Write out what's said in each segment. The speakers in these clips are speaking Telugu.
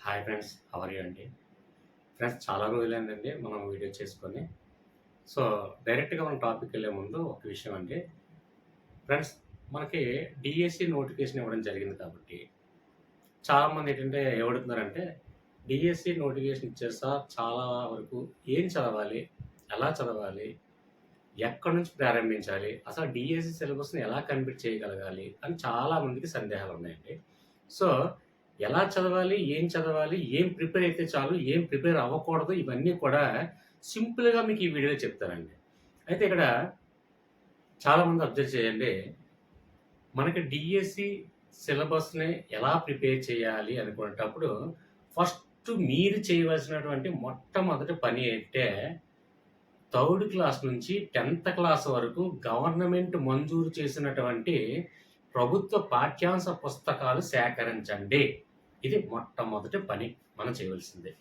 Hi friends, how are you అండి? ఫ్రెండ్స్, చాలా రోజులైందండి మనం వీడియో చేసుకొని. సో, డైరెక్ట్‌గా మన టాపిక్‌కెళ్ళే ముందు ఒక విషయం అండి. ఫ్రెండ్స్, మనకి డీఎస్సీ నోటిఫికేషన్ ఇవ్వడం జరిగింది కాబట్టి, చాలామంది ఏంటంటే ఏమడుగుతున్నారంటే, డీఎస్సీ నోటిఫికేషన్ ఇచ్చారు సార్, చాలా వరకు ఏం చదవాలి? ఎలా చదవాలి? ఎక్కడి నుంచి ప్రారంభించాలి? అసలు డీఎస్సీ సిలబస్‌ని ఎలా కంప్లీట్ చేయగలగాలి? అని చాలా మందికి సందేహాలున్నాయండి. సో, ఎలా చదవాలి? ఏం చదవాలి? ఏం ప్రిపేర్ అయితే చాలు? ఏం ప్రిపేర్ అవ్వకూడదు? ఇవన్నీ కూడా సింపుల్‌గా మీకు ఈ వీడియోలో చెప్తానండి. అయితే ఇక్కడ చాలామంది అబ్జర్వ్ చేయండి. మనకి డీఎస్సీ సిలబస్‌ని ఎలా ప్రిపేర్ చేయాలి అనుకునేటప్పుడు, ఫస్ట్ మీరు చేయవలసినటువంటి మొట్టమొదటి పని అంటే థర్డ్ క్లాస్ నుంచి 10థ్ క్లాస్ వరకు గవర్నమెంట్ మంజూరు చేసినటువంటి ప్రభుత్వ పాఠ్యాంశ పుస్తకాలు సేకరించండి. ఇది మొట్టమొదటి పని మనం చేయవలసింది.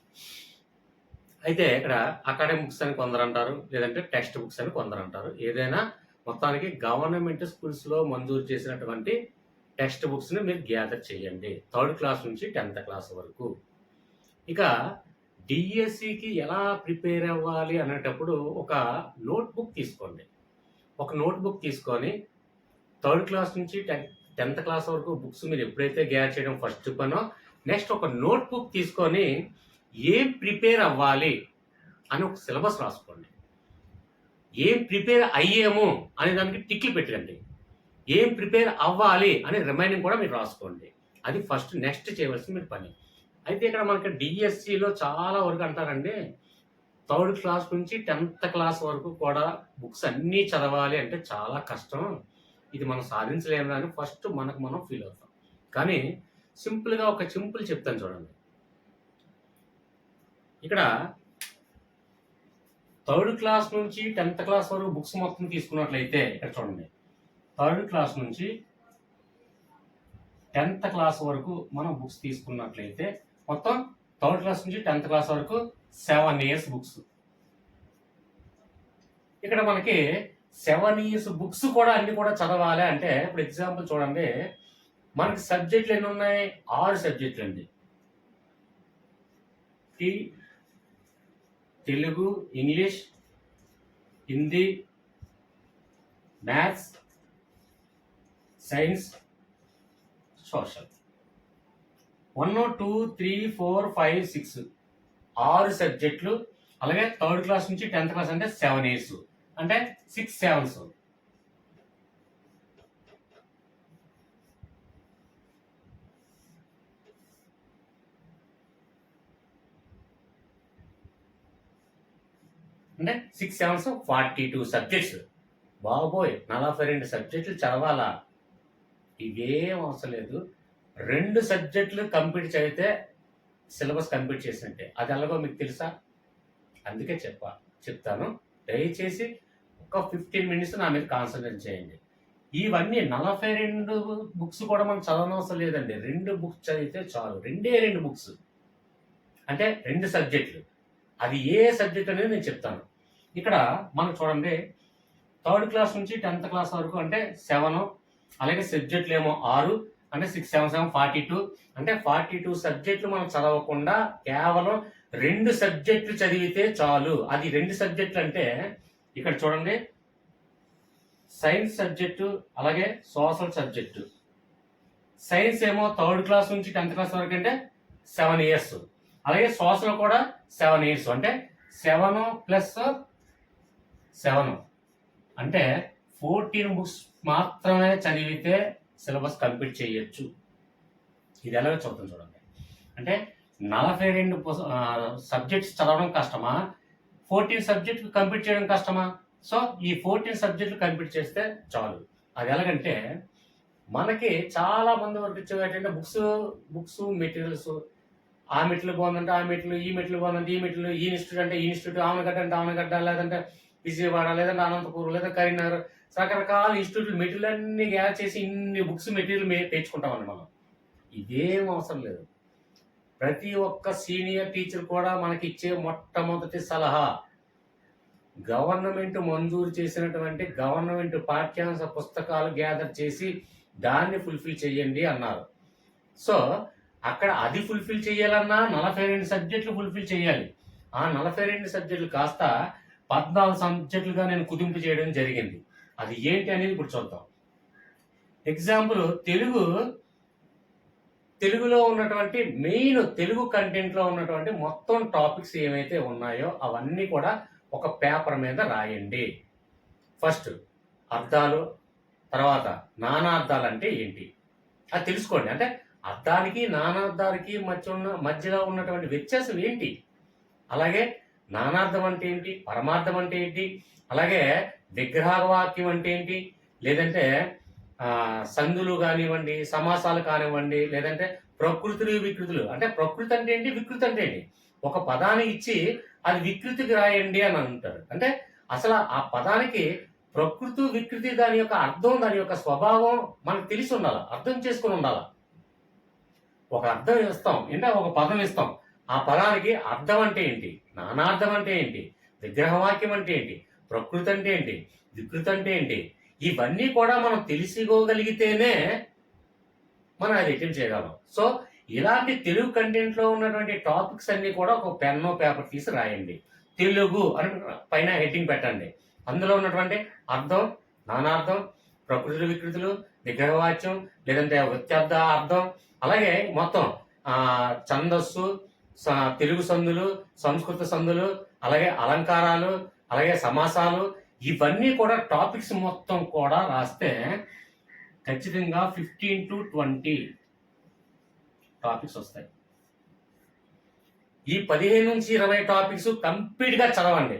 అయితే ఇక్కడ అకాడమిక్ బుక్స్ అని కొందరంటారు. లేదంటే టెక్స్ట్ బుక్స్ అని కొందరంటారు. ఏదైనా మొత్తానికి గవర్నమెంట్ స్కూల్స్‌లో మంజూరు చేసినటువంటి టెక్స్ట్ బుక్స్‌ని మీరు గ్యాదర్ చేయండి. థర్డ్ క్లాస్ నుంచి 10థ్ క్లాస్ వరకు. ఇక డీఎస్సీకి ఎలా ప్రిపేర్ అవ్వాలి అనేటప్పుడు ఒక నోట్‌బుక్ తీసుకోండి. ఒక నోట్‌బుక్ తీసుకొని థర్డ్ క్లాస్ నుంచి 10థ్ క్లాస్ వరకు బుక్స్ మీరు ఎప్పుడైతే గ్యాదర్ చేయడం ఫస్ట్ పనో, నెక్స్ట్ ఒక నోట్‌బుక్ తీసుకొని ఏం ప్రిపేర్ అవ్వాలి అని ఒక సిలబస్ రాసుకోండి. ఏం ప్రిపేర్ అయ్యాము అనే దానికి టిక్‌లు పెట్టండి. ఏం ప్రిపేర్ అవ్వాలి అని రిమైనింగ్ కూడా మీరు రాసుకోండి. అది ఫస్ట్ నెక్స్ట్ చేయవలసిన మీరు పని. అయితే ఇక్కడ మనకి డీఎస్సీలో చాలా వరకు అంటారండి, థర్డ్ క్లాస్ నుంచి 10థ్ క్లాస్ వరకు కూడా బుక్స్ అన్నీ చదవాలి అంటే చాలా కష్టం. ఇది మనం సాధించలేము అని ఫస్ట్ మనకు మనం ఫీల్ అవుతాం. కానీ సింపుల్‌గా ఒక సింపుల్ చెప్తాను చూడండి. ఇక్కడ థర్డ్ క్లాస్ నుంచి 10థ్ క్లాస్ వరకు బుక్స్ మొత్తం తీసుకున్నట్లయితే ఇక్కడ చూడండి. థర్డ్ క్లాస్ నుంచి 10థ్ క్లాస్ వరకు మనం బుక్స్ తీసుకున్నట్లయితే మొత్తం థర్డ్ క్లాస్ నుంచి 10థ్ క్లాస్ వరకు 7 ఇయర్స్ బుక్స్. ఇక్కడ మనకి 7 ఇయర్స్ బుక్స్ కూడా అన్ని కూడా చదవాలి అంటే ఇప్పుడు ఎగ్జాంపుల్ చూడండి, మనకి సబ్జెక్టులు ఎన్ని ఉన్నాయి? 6 సబ్జెక్టులు అండి. Telugu, English, Hindi, maths, science, social. 1, 2, 3, 4, 5, 6 6 సబ్జెక్టులు. అలాగే థర్డ్ క్లాస్ నుంచి 10థ్ క్లాస్ అంటే 7 ఇయర్స్ అంటే 6 7s. అంటే 6 7s 42 సబ్జెక్ట్స్. బాబోయ్, 42 సబ్జెక్టులు చదవాలా? ఇవేం అవసరం లేదు. 2 సబ్జెక్టులు కంప్లీట్ చదివితే సిలబస్ కంప్లీట్ చేసినట్టే. అది ఎలాగో మీకు తెలుసా? అందుకే చెప్తాను. దయచేసి ఒక 15 మినిట్స్ నా మీద కాన్సంట్రేట్ చేయండి. ఇవన్నీ 42 బుక్స్ కూడా మనం చదవనవసరం లేదండి. 2 బుక్స్ చదివితే చాలు. 2 బుక్స్ అంటే 2 సబ్జెక్టులు. అది ఏ సబ్జెక్ట్ అనేది నేను చెప్తాను. ఇక్కడ మనం చూడండి, థర్డ్ క్లాస్ నుంచి 10థ్ క్లాస్ వరకు అంటే 7, అలాగే సబ్జెక్టులు ఏమో 6 అంటే 6 7 7 42 అంటే 42 సబ్జెక్టులు మనం చదవకుండా కేవలం 2 సబ్జెక్టులు చదివితే చాలు. అది 2 సబ్జెక్టులు అంటే ఇక్కడ చూడండి, సైన్స్ సబ్జెక్టు అలాగే సోషల్ సబ్జెక్టు. సైన్స్ ఏమో థర్డ్ క్లాస్ నుంచి 10థ్ క్లాస్ వరకు అంటే 7 ఇయర్స్. అలాగే సోషల్ కూడా 7 ఇయర్స్ అంటే 7 + 7 అంటే 14 బుక్స్ మాత్రమే చదివితే సిలబస్ కంప్లీట్ చేయొచ్చు. ఇది ఎలాగో చూద్దాం చూడండి. అంటే 42 సబ్జెక్ట్స్ చదవడం కష్టమా? 14 సబ్జెక్టులు కంప్లీట్ చేయడం కష్టమా? సో ఈ 14 సబ్జెక్టులు కంప్లీట్ చేస్తే చాలు. అది ఎలాగంటే మనకి చాలా మంది వరకు ఇచ్చేటంటే బుక్స్ మెటీరియల్స్, ఆ మెటీరియల్ బాగుందంటే ఆ మెటీరియల్, ఈ మెటీరియల్ బాగుందంటే ఈ మెటీరియల్, ఈ ఇన్స్టిట్యూట్ అంటే ఈ ఇన్స్టిట్యూట్, ఆవనగడ్డ అంటే ఆవనగడ్డ, లేదంటే విజయవాడ, లేదంటే అనంతపురం, లేదా కరీంనగర్, రకరకాల ఇన్స్టిట్యూట్లు మెటీరియల్ అన్ని గ్యాదర్ చేసి ఇన్ని బుక్స్ మెటీరియల్ తెచ్చుకుంటామండి మనం. ఇదేం అవసరం లేదు. ప్రతి ఒక్క సీనియర్ టీచర్ కూడా మనకి ఇచ్చే మొట్టమొదటి సలహా, గవర్నమెంట్ మంజూరు చేసినటువంటి గవర్నమెంట్ పాఠ్యాంశ పుస్తకాలు గ్యాదర్ చేసి దాన్ని ఫుల్ఫిల్ చేయండి అన్నారు. సో అక్కడ అది ఫుల్ఫిల్ చేయాలన్నా 42 సబ్జెక్టులు ఫుల్ఫిల్ చేయాలి. ఆ 42 సబ్జెక్టులు కాస్త 14 సబ్జెక్టులుగా నేను కుదింపు చేయడం జరిగింది. అది ఏంటి అనేది ఇప్పుడు చూద్దాం. ఎగ్జాంపుల్ తెలుగులో ఉన్నటువంటి మెయిన్ తెలుగు కంటెంట్లో ఉన్నటువంటి మొత్తం టాపిక్స్ ఏవైతే ఉన్నాయో అవన్నీ కూడా ఒక పేపర్ మీద రాయండి. ఫస్ట్ అర్థాలు, తర్వాత నానార్థాలు అంటే ఏంటి అది తెలుసుకోండి. అంటే అర్థానికి నానార్థానికి మధ్యలో ఉన్నటువంటి వ్యత్యాసం ఏంటి, అలాగే నానార్థం అంటే ఏంటి, పరమార్థం అంటే ఏంటి, అలాగే విగ్రహవాక్యం అంటే ఏంటి, లేదంటే సందులు కానివ్వండి, సమాసాలు కానివ్వండి, లేదంటే ప్రకృతులు వికృతులు. అంటే ప్రకృతి అంటే ఏంటి, వికృతి అంటే ఏంటి. ఒక పదాన్ని ఇచ్చి అది వికృతికి రాయండి అని అంటారు. అంటే అసలు ఆ పదానికి ప్రకృతి వికృతి దాని యొక్క అర్థం, దాని యొక్క స్వభావం మనకు తెలిసి ఉండాలి, అర్థం చేసుకుని ఉండాలి. ఒక అర్థం ఇస్తాం అంటే ఒక పదం ఇస్తాం, ఆ పదానికి అర్థం అంటే ఏంటి, నానార్థం అంటే ఏంటి, విగ్రహవాక్యం అంటే ఏంటి, ప్రకృతి అంటే ఏంటి, వికృతి అంటే ఏంటి, ఇవన్నీ కూడా మనం తెలుసుకోగలిగితేనే మనం అది అటెంప్ట్ చేయగలం. సో ఇలాంటి తెలుగు కంటెంట్లో ఉన్నటువంటి టాపిక్స్ అన్ని కూడా ఒక పెన్ను పేపర్ తీసి రాయండి. తెలుగు అని పైన హెడ్డింగ్ పెట్టండి. అందులో ఉన్నటువంటి అర్థం, నానార్థం, ప్రకృతి వికృతులు, విగ్రహవాక్యం, లేదంటే వ్యత్యార్థ అర్థం, అలాగే మొత్తం ఛందస్సు, తెలుగు సందులు, సంస్కృత సందులు, అలాగే అలంకారాలు, అలాగే సమాసాలు, ఇవన్నీ కూడా టాపిక్స్ మొత్తం కూడా రాస్తే ఖచ్చితంగా 15 to 20 టాపిక్స్ వస్తాయి. ఈ 15 నుంచి 20 టాపిక్స్ కంప్లీట్గా చదవండి.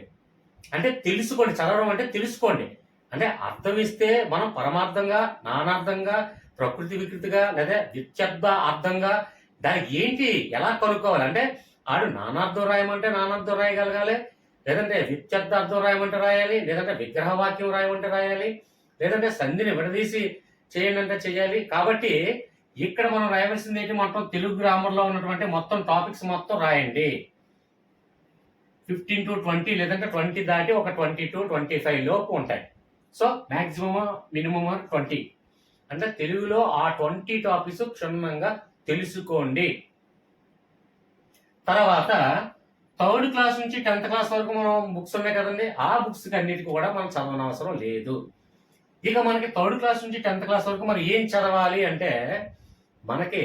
అంటే తెలుసుకోండి, చదవడం అంటే తెలుసుకోండి. అంటే అర్థం ఇస్తే మనం పరమార్థంగా, నానార్థంగా, ప్రకృతి వికృతిగా, లేదా వ్యత్యర్థ అర్థంగా దానికి ఏంటి ఎలా కనుక్కోవాలి. అంటే ఆడు నానార్థం రాయమంటే నానార్థం రాయగలగాలి, లేదంటే వ్యత్యర్థార్థం రాయమంటే రాయాలి, లేదంటే విగ్రహవాక్యం రాయమంటే రాయాలి, లేదంటే సంధిని విడదీసి చేయండి అంటే చేయాలి. కాబట్టి ఇక్కడ మనం రాయవలసింది ఏంటి, మొత్తం తెలుగు గ్రామర్లో ఉన్నటువంటి మొత్తం టాపిక్స్ మొత్తం రాయండి. 15 to 20 లేదంటే 20 దాటి ఒక 20 to 25 లోపు ఉంటాయి. So maximum minimum 20. అంటే తెలుగులో ఆ 20 టాపిక్స్ క్షుణ్ణంగా తెలుసుకోండి. తర్వాత 3rd క్లాస్ నుంచి 10th క్లాస్ వరకు మనం బుక్స్ ఉన్నాయి కదండి, ఆ బుక్స్ అన్నిటికీ కూడా మనం చదవనవసరం లేదు. ఇక మనకి 3rd క్లాస్ నుంచి 10th క్లాస్ వరకు మరి ఏం చదవాలి అంటే, మనకి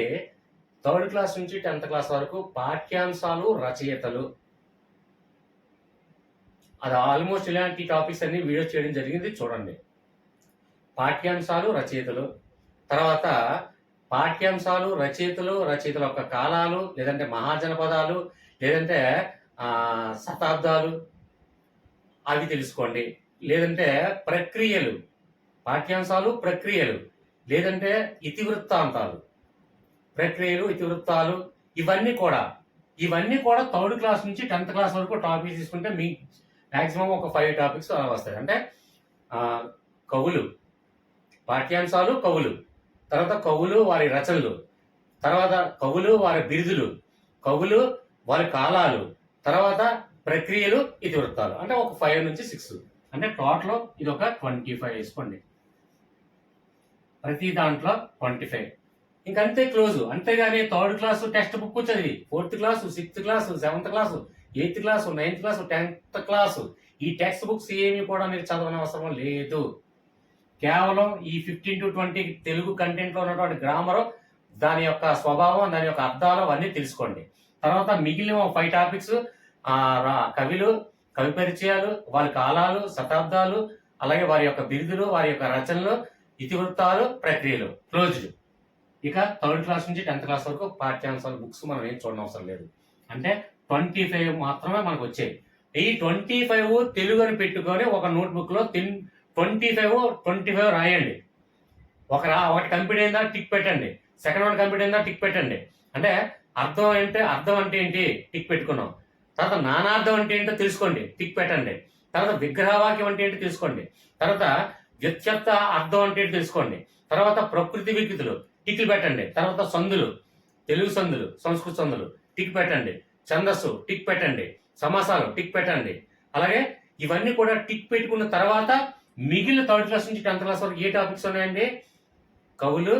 3rd క్లాస్ నుంచి 10th క్లాస్ వరకు పాఠ్యాంశాలు, రచయితలు, అది ఆల్మోస్ట్ ఇలాంటి టాపిక్స్ అన్ని వీడియో చేయడం జరిగింది, చూడండి. పాఠ్యాంశాలు, రచయితలు, తర్వాత పాఠ్యాంశాలు, రచయితల యొక్క కాలాలు, లేదంటే మహాజనపదాలు, లేదంటే శతాబ్దాలు, అవి తెలుసుకోండి. లేదంటే ప్రక్రియలు, పాఠ్యాంశాలు, ప్రక్రియలు, లేదంటే ఇతివృత్తాంతాలు, ప్రక్రియలు, ఇతివృత్తాలు, ఇవన్నీ కూడా 3rd క్లాస్ నుంచి 10th క్లాస్ వరకు టాపిక్స్ తీసుకుంటే మీ మ్యాక్సిమం ఒక 5 టాపిక్స్ వస్తాయి. అంటే కవులు, పాఠ్యాంశాలు, కవులు, తర్వాత కవులు వారి రచనలు, తర్వాత కవులు వారి బిరుదులు, కవులు వారి కాలాలు, తర్వాత ప్రక్రియలు, ఇతివృత్తాలు, అంటే ఒక 5 నుంచి 6. అంటే టోటల్ ఇది ఒక 25 వేసుకోండి. ప్రతి దాంట్లో 25. ఇంకంతే క్లోజ్. అంతేగాని 3rd క్లాసు టెక్స్ట్ బుక్ చదివి 4th class, 6th class, 7th class, 8th class, 9th class, 10th class ఈ టెక్స్ట్ బుక్స్ ఏమి కూడా మీరు చదవనవసరం లేదు. కేవలం ఈ 15 to 20 తెలుగు కంటెంట్లో ఉన్నటువంటి గ్రామరు, దాని యొక్క స్వభావం, దాని యొక్క అర్థాలు అవన్నీ తెలుసుకోండి. తర్వాత మిగిలిన 5 టాపిక్స్ కవులు, కవి పరిచయాలు, వారి కాలాలు, శతాబ్దాలు, అలాగే వారి యొక్క బిరుదులు, వారి యొక్క రచనలు, ఇతివృత్తాలు, ప్రక్రియలు, క్లోజ్డ్. ఇక 3rd క్లాస్ నుంచి 10th క్లాస్ వరకు పాఠ్యాంశాల బుక్స్ మనం ఏం చూడనవసరం లేదు. అంటే 25 మాత్రమే మనకు వచ్చాయి. ఈ 25 తెలుగు అని పెట్టుకొని ఒక నోట్బుక్ లో 25 రాయండి. ఒకటి కంప్లీట్ అయిందా టిక్ పెట్టండి, సెకండ్ వన్ కంప్లీట్ అయిందా టిక్ పెట్టండి. అంటే అర్థం అంటే ఏంటి టిక్ పెట్టుకున్నాం. తర్వాత నానార్థం అంటే ఏంటో తెలుసుకోండి, టిక్ పెట్టండి. తర్వాత విగ్రహవాక్యం అంటే ఏంటో తెలుసుకోండి. తర్వాత వ్యత్యర్థ అర్థం అంటే ఏంటో తెలుసుకోండి. తర్వాత ప్రకృతి వికృతులు, టిక్లు పెట్టండి. తర్వాత సందులు, తెలుగు సందులు, సంస్కృత సందులు, టిక్ పెట్టండి. ఛందస్సు, టిక్ పెట్టండి. సమాసాలు, టిక్ పెట్టండి. అలాగే ఇవన్నీ కూడా టిక్ పెట్టుకున్న తర్వాత మిగిలిన 3rd క్లాస్ నుంచి 10th క్లాస్ వరకు ఏ టాపిక్స్ ఉన్నాయండి, కవులు,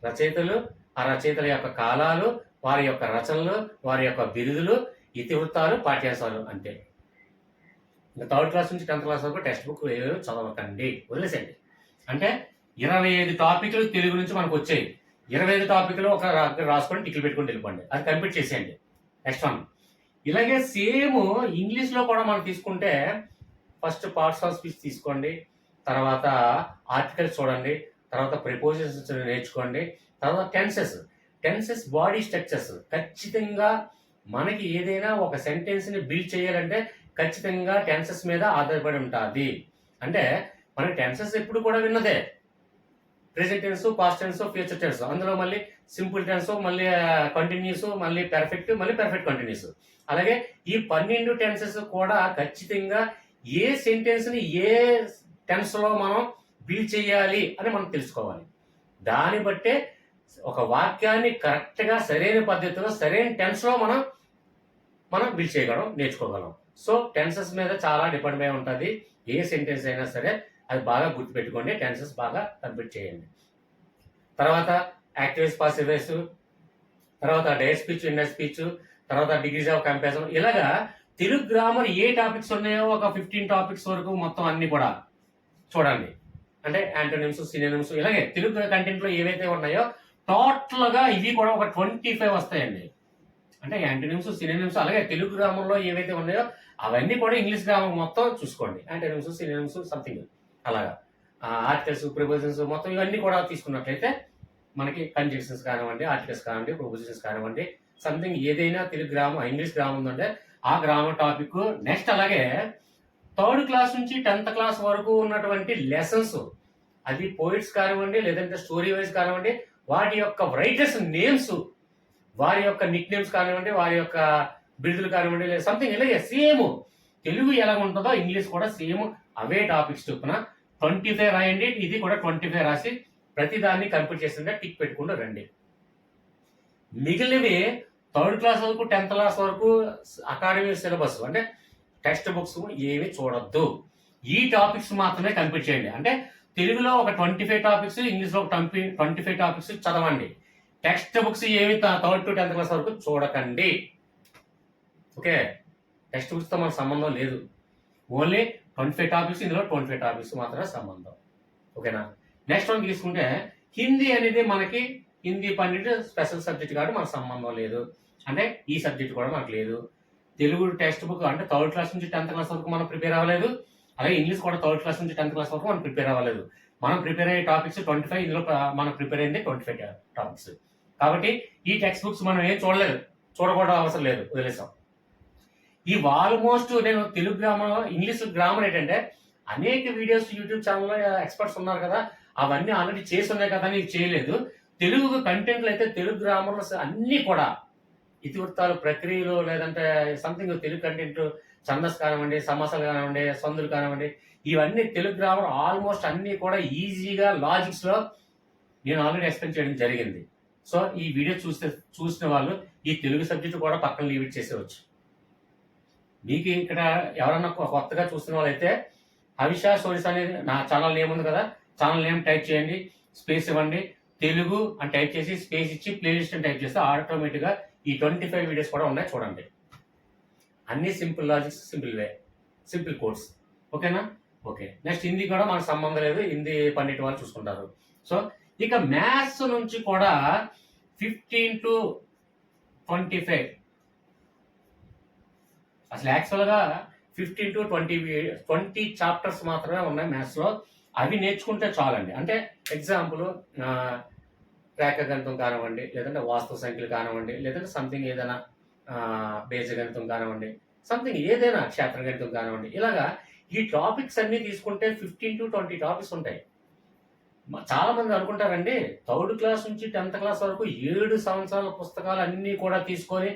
రచయితలు, ఆ రచయితల యొక్క కాలాలు, వారి యొక్క రచనలు, వారి యొక్క బిరుదులు, ఇతివృత్తాలు, పాఠ్యాంశాలు అంతే. ఇంకా 3rd క్లాస్ నుంచి 10th క్లాస్ వరకు టెక్స్ట్ బుక్ చదవకండి, వదిలేసండి. అంటే 25 టాపిక్లు తెలుగు నుంచి మనకు వచ్చాయి. 25 టాపిక్లు ఒక రాసుకొని టిక్లు పెట్టుకొని వెళ్ళిపోండి, అది కంప్లీట్ చేసేయండి. Next one. ఇలాగే సేమ్ ఇంగ్లీష్లో కూడా మనం తీసుకుంటే ఫస్ట్ పార్ట్స్ ఆఫ్ స్పీచ్ తీసుకోండి, తర్వాత ఆర్టికల్స్ చూడండి, తర్వాత ప్రిపోజిషన్స్ నేర్చుకోండి, తర్వాత టెన్సెస్ బాడీ స్ట్రక్చర్స్. ఖచ్చితంగా మనకి ఏదైనా ఒక సెంటెన్స్ని బిల్డ్ చేయాలంటే ఖచ్చితంగా టెన్సెస్ మీద ఆధారపడి ఉంటుంది. అంటే మన టెన్సెస్ ఎప్పుడు కూడా విన్నదే, present tense, past tense, future tense. అందులో మళ్ళీ సింపుల్ టెన్స్, మళ్ళీ కంటిన్యూస్, మళ్ళీ పెర్ఫెక్ట్, మళ్ళీ పెర్ఫెక్ట్ కంటిన్యూస్. అలాగే ఈ 12 టెన్సెస్ కూడా ఖచ్చితంగా ఏ సెంటెన్స్ ని ఏ టెన్స్ లో మనం బిల్డ్ చేయాలి అని మనం తెలుసుకోవాలి. దాన్ని బట్టే ఒక వాక్యాన్ని కరెక్ట్ గా సరైన పద్ధతిలో సరైన టెన్స్ లో మనం బిల్డ్ చేయగలం, నేర్చుకోగలం. సో టెన్సెస్ మీద చాలా డిపెండ్ అయి ఉంటుంది. ఏ సెంటెన్స్ అయినా సరే అది బాగా గుర్తుపెట్టుకోండి, టెన్సెస్ బాగా కంప్లీట్ చేయండి. తర్వాత యాక్టివ్స్, పాసివ్స్, తర్వాత డైరెక్ట్ స్పీచ్, ఇండైరెక్ట్ స్పీచ్, తర్వాత డిగ్రీస్ ఆఫ్ కంపారిజన్. ఇలాగా తెలుగు గ్రామర్ ఏ టాపిక్స్ ఉన్నాయో ఒక 15 టాపిక్స్ వరకు మొత్తం అన్ని కూడా చూడండి. అంటే యాంటోనిమ్స్, సినోనిమ్స్, ఇలాగే తెలుగు కంటెంట్ లో ఏవైతే ఉన్నాయో టోటల్ గా ఇవి కూడా ఒక 25 వస్తాయండి. అంటే యాంటోనిమ్స్, సినోనిమ్స్, అలాగే తెలుగు గ్రామర్ లో ఏవైతే ఉన్నాయో అవన్నీ కూడా ఇంగ్లీష్ గ్రామర్ మొత్తం చూసుకోండి. యాంటోనిమ్స్, సినోనిమ్స్, సంథింగ్ అలాగా ఆర్టికల్స్, ప్రిపోజిషన్స్ మొత్తం ఇవన్నీ కూడా తీసుకున్నట్లయితే మనకి కంజంక్షన్స్ కానివ్వండి, ఆర్టికల్స్ కానివ్వండి, ప్రొపోజిషన్స్ కానివ్వండి, సంథింగ్ ఏదైనా తెలుగు గ్రామర్, ఇంగ్లీష్ గ్రామర్ ఉందంటే ఆ గ్రామర్ టాపిక్. నెక్స్ట్ అలాగే 3rd క్లాస్ నుంచి 10th క్లాస్ వరకు ఉన్నటువంటి లెసన్స్, అది పోయిట్స్ కానివ్వండి, లేదంటే స్టోరీ వైజ్ కానివ్వండి, వాటి యొక్క రైటర్స్ నేమ్స్, వారి యొక్క నిక్ నేమ్స్ కానివ్వండి, వారి యొక్క బిరుదులు కానివ్వండి, లేదా సంథింగ్ ఇలాగే సేమ్ తెలుగు ఎలా ఉంటుందో ఇంగ్లీష్ కూడా సేమ్ అవే టాపిక్స్ చొప్పున 25 రాయండి. ఇది కూడా 25 రాసి ప్రతి దాన్ని కంప్లీట్ చేసిందే టిక్ పెట్టుకుంటూ రండి. మిగిలినవి 3rd క్లాస్ వరకు 10th క్లాస్ వరకు అకాడమీ సిలబస్ అంటే టెక్స్ట్ బుక్స్ ఏవి చూడొద్దు. ఈ టాపిక్స్ మాత్రమే కంప్లీట్ చేయండి. అంటే తెలుగులో ఒక 25 టాపిక్స్, ఇంగ్లీష్లో ఒక 25 టాపిక్స్ చదవండి. టెక్స్ట్ బుక్స్ ఏవి 3rd to 10th క్లాస్ వరకు చూడకండి. ఓకే, టెక్స్ట్ బుక్స్ తో మనకు సంబంధం లేదు. ఓన్లీ 25 టాపిక్స్, ఇందులో 25 టాపిక్స్ మాత్రమే సంబంధం. ఓకేనా. నెక్స్ట్ వన్ తీసుకుంటే హిందీ అనేది మనకి హిందీ పండిట్ స్పెషల్ సబ్జెక్ట్ కాబట్టి మనకు సంబంధం లేదు. అంటే ఈ సబ్జెక్ట్ కూడా మనకు లేదు. తెలుగు టెక్స్ట్ బుక్ అంటే 3rd క్లాస్ నుంచి 10th క్లాస్ వరకు మనం ప్రిపేర్ అవ్వలేదు. అలాగే ఇంగ్లీష్ కూడా 3rd క్లాస్ నుంచి 10th క్లాస్ వరకు మనం ప్రిపేర్ అవ్వలేదు. మనం ప్రిపేర్ అయ్యే టాపిక్స్ 25, ఇందులో మనం ప్రిపేర్ అయింది 25 టాపిక్స్. కాబట్టి ఈ టెక్స్ట్ బుక్స్ మనం ఏం చూడలేదు, చూడకూడదు, అవసరం లేదు, వదిలేసాం. ఈ ఆల్మోస్ట్ నేను తెలుగు గ్రామర్, ఇంగ్లీష్ గ్రామర్ ఏంటంటే అనేక వీడియోస్ యూట్యూబ్ ఛానల్లో ఎక్స్పర్ట్స్ ఉన్నారు కదా, అవన్నీ ఆల్రెడీ చేసి ఉన్నాయి కదా అని చేయలేదు. తెలుగు కంటెంట్లు అయితే తెలుగు గ్రామర్లో అన్ని కూడా ఇతివృత్తాలు, ప్రక్రియలు, లేదంటే సంథింగ్ తెలుగు కంటెంట్, ఛందస్ కానివ్వండి, సమాసాలు కానివ్వండి, సందులు కానివ్వండి, ఇవన్నీ తెలుగు గ్రామర్ ఆల్మోస్ట్ అన్ని కూడా ఈజీగా లాజిక్స్ లో నేను ఆల్రెడీ ఎక్స్ప్లెయిన్ చేయడం జరిగింది. సో ఈ వీడియో చూసిన వాళ్ళు ఈ తెలుగు సబ్జెక్ట్ కూడా పక్కన లీవ్ ఇట్ చేసేవచ్చు. మీకు ఇక్కడ ఎవరన్నా కొత్తగా చూస్తున్న వాళ్ళైతే హవిషా స్టోరీస్ అనేది నా ఛానల్ నేమ్ ఉంది కదా, ఛానల్ నేమ్ టైప్ చేయండి, స్పేస్ ఇవ్వండి, తెలుగు అని టైప్ చేసి స్పేస్ ఇచ్చి ప్లేలిస్ట్ అని టైప్ చేస్తే ఆటోమేటిక్గా ఈ 25 వీడియోస్ కూడా ఉన్నాయి, చూడండి. అన్ని simple logics, simple way, simple codes. ఓకేనా. ఓకే, నెక్స్ట్ హిందీ కూడా మనకు సంబంధం లేదు, హిందీ పండిట్ వాళ్ళు చూసుకుంటారు. సో ఇక మ్యాథ్స్ నుంచి కూడా 15 to 25, అసలు యాక్చువల్గా 15 to 20 చాప్టర్స్ మాత్రమే ఉన్నాయి మ్యాథ్స్ లో. అవి నేర్చుకుంటే చాలండి. అంటే ఎగ్జాంపుల్ రేఖాగణితం కానివ్వండి, లేదంటే వాస్తవ సంఖ్యలు కానివ్వండి, లేదంటే సంథింగ్ ఏదైనా బీజగణితం కానివ్వండి, సంథింగ్ ఏదైనా క్షేత్ర గణితం కానివ్వండి, ఇలాగా ఈ టాపిక్స్ అన్ని తీసుకుంటే 15 to 20 టాపిక్స్ ఉంటాయి. చాలా మంది అనుకుంటారండి 3rd క్లాస్ నుంచి 10th క్లాస్ వరకు 7 సంవత్సరాల పుస్తకాలు అన్ని కూడా తీసుకొని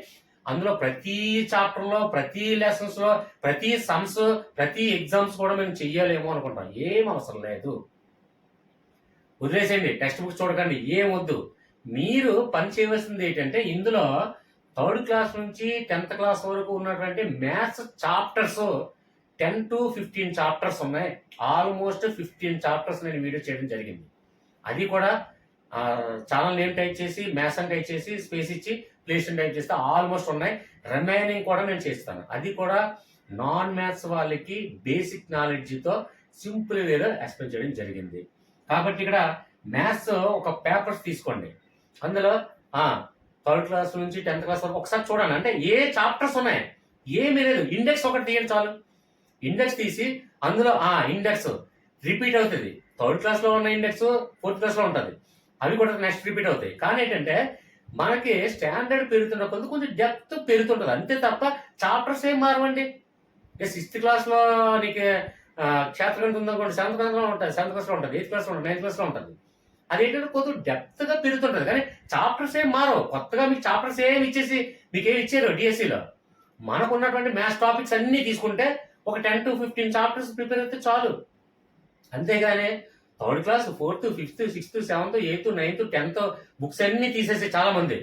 అందులో ప్రతి చాప్టర్ లో, ప్రతి లెసన్స్ లో, ప్రతి సమ్స్, ప్రతి ఎగ్జామ్స్ కూడా మేము చెయ్యాలేమో అనుకుంటాం. ఏం అవసరం లేదు, వదిలేసేయండి. టెక్స్ట్ బుక్స్ చూడకండి, ఏం వద్దు. మీరు పని చేయవలసింది ఏంటంటే ఇందులో 3rd క్లాస్ నుంచి 10th క్లాస్ వరకు ఉన్నటువంటి మ్యాథ్స్ చాప్టర్స్ 10 to 15 చాప్టర్స్ ఉన్నాయి. ఆల్మోస్ట్ 15 చాప్టర్స్ నేను వీడియో చేయడం జరిగింది. అది కూడా ఛానల్ నేమ్ టైప్ చేసి మ్యాథ్స్ అని టైప్ చేసి స్పేస్ ఇచ్చి ప్లేస్ టైప్ చేస్తే ఆల్మోస్ట్ ఉన్నాయి. రిమైనింగ్ కూడా నేను చేస్తాను. అది కూడా నాన్ మ్యాథ్స్ వాళ్ళకి బేసిక్ నాలెడ్జ్తో సింపుల్ వేలో ఎక్స్ప్లెయిన్ చేయడం జరిగింది. కాబట్టి ఇక్కడ మ్యాథ్స్ ఒక పేపర్స్ తీసుకోండి. అందులో థర్డ్ క్లాస్ నుంచి 10th క్లాస్ వరకు ఒకసారి చూడండి. అంటే ఏ చాప్టర్స్ ఉన్నాయి, ఏమీ లేదు. ఇండెక్స్ ఒకటి తీయండి చాలు. ఇండెక్స్ తీసి అందులో ఇండెక్స్ రిపీట్ అవుతుంది. థర్డ్ క్లాస్ లో ఉన్న ఇండెక్స్ 4th క్లాస్ లో ఉంటుంది. అవి కూడా నెక్స్ట్ రిపీట్ అవుతాయి. కానీ ఏంటంటే మనకి స్టాండర్డ్ పెరుగుతున్న కొంచెం డెప్త్ పెరుగుతుంటుంది అంతే తప్ప చాప్టర్స్ ఏం మారవండి. 6th క్లాస్ లో నీకు క్షేత్రగణితం ఉందనుకోండి 7th క్లాస్ లో ఉంటుంది, 7th క్లాస్ లో ఉంటుంది, 8th క్లాస్ లో ఉంటుంది, 9th క్లాస్ లో ఉంటుంది. అదేంటంటే కొంచెం డెప్త్ గా పెరుగుతుంటది. కానీ చాప్టర్స్ ఏం మారవు. కొత్తగా మీకు చాప్టర్స్ ఏమి ఇచ్చేసి మీకు ఏమి ఇచ్చారు డిఎస్సిలో. మనకు ఉన్నటువంటి మ్యాథ్స్ టాపిక్స్ అన్ని తీసుకుంటే ఒక 10 to 15 చాప్టర్స్ ప్రిపేర్ అయితే చాలు. అంతేగాని third class 4th, 5th, 6th, 7th, 8th, 9th, 10th books అన్ని తీసేసి చాలా మంది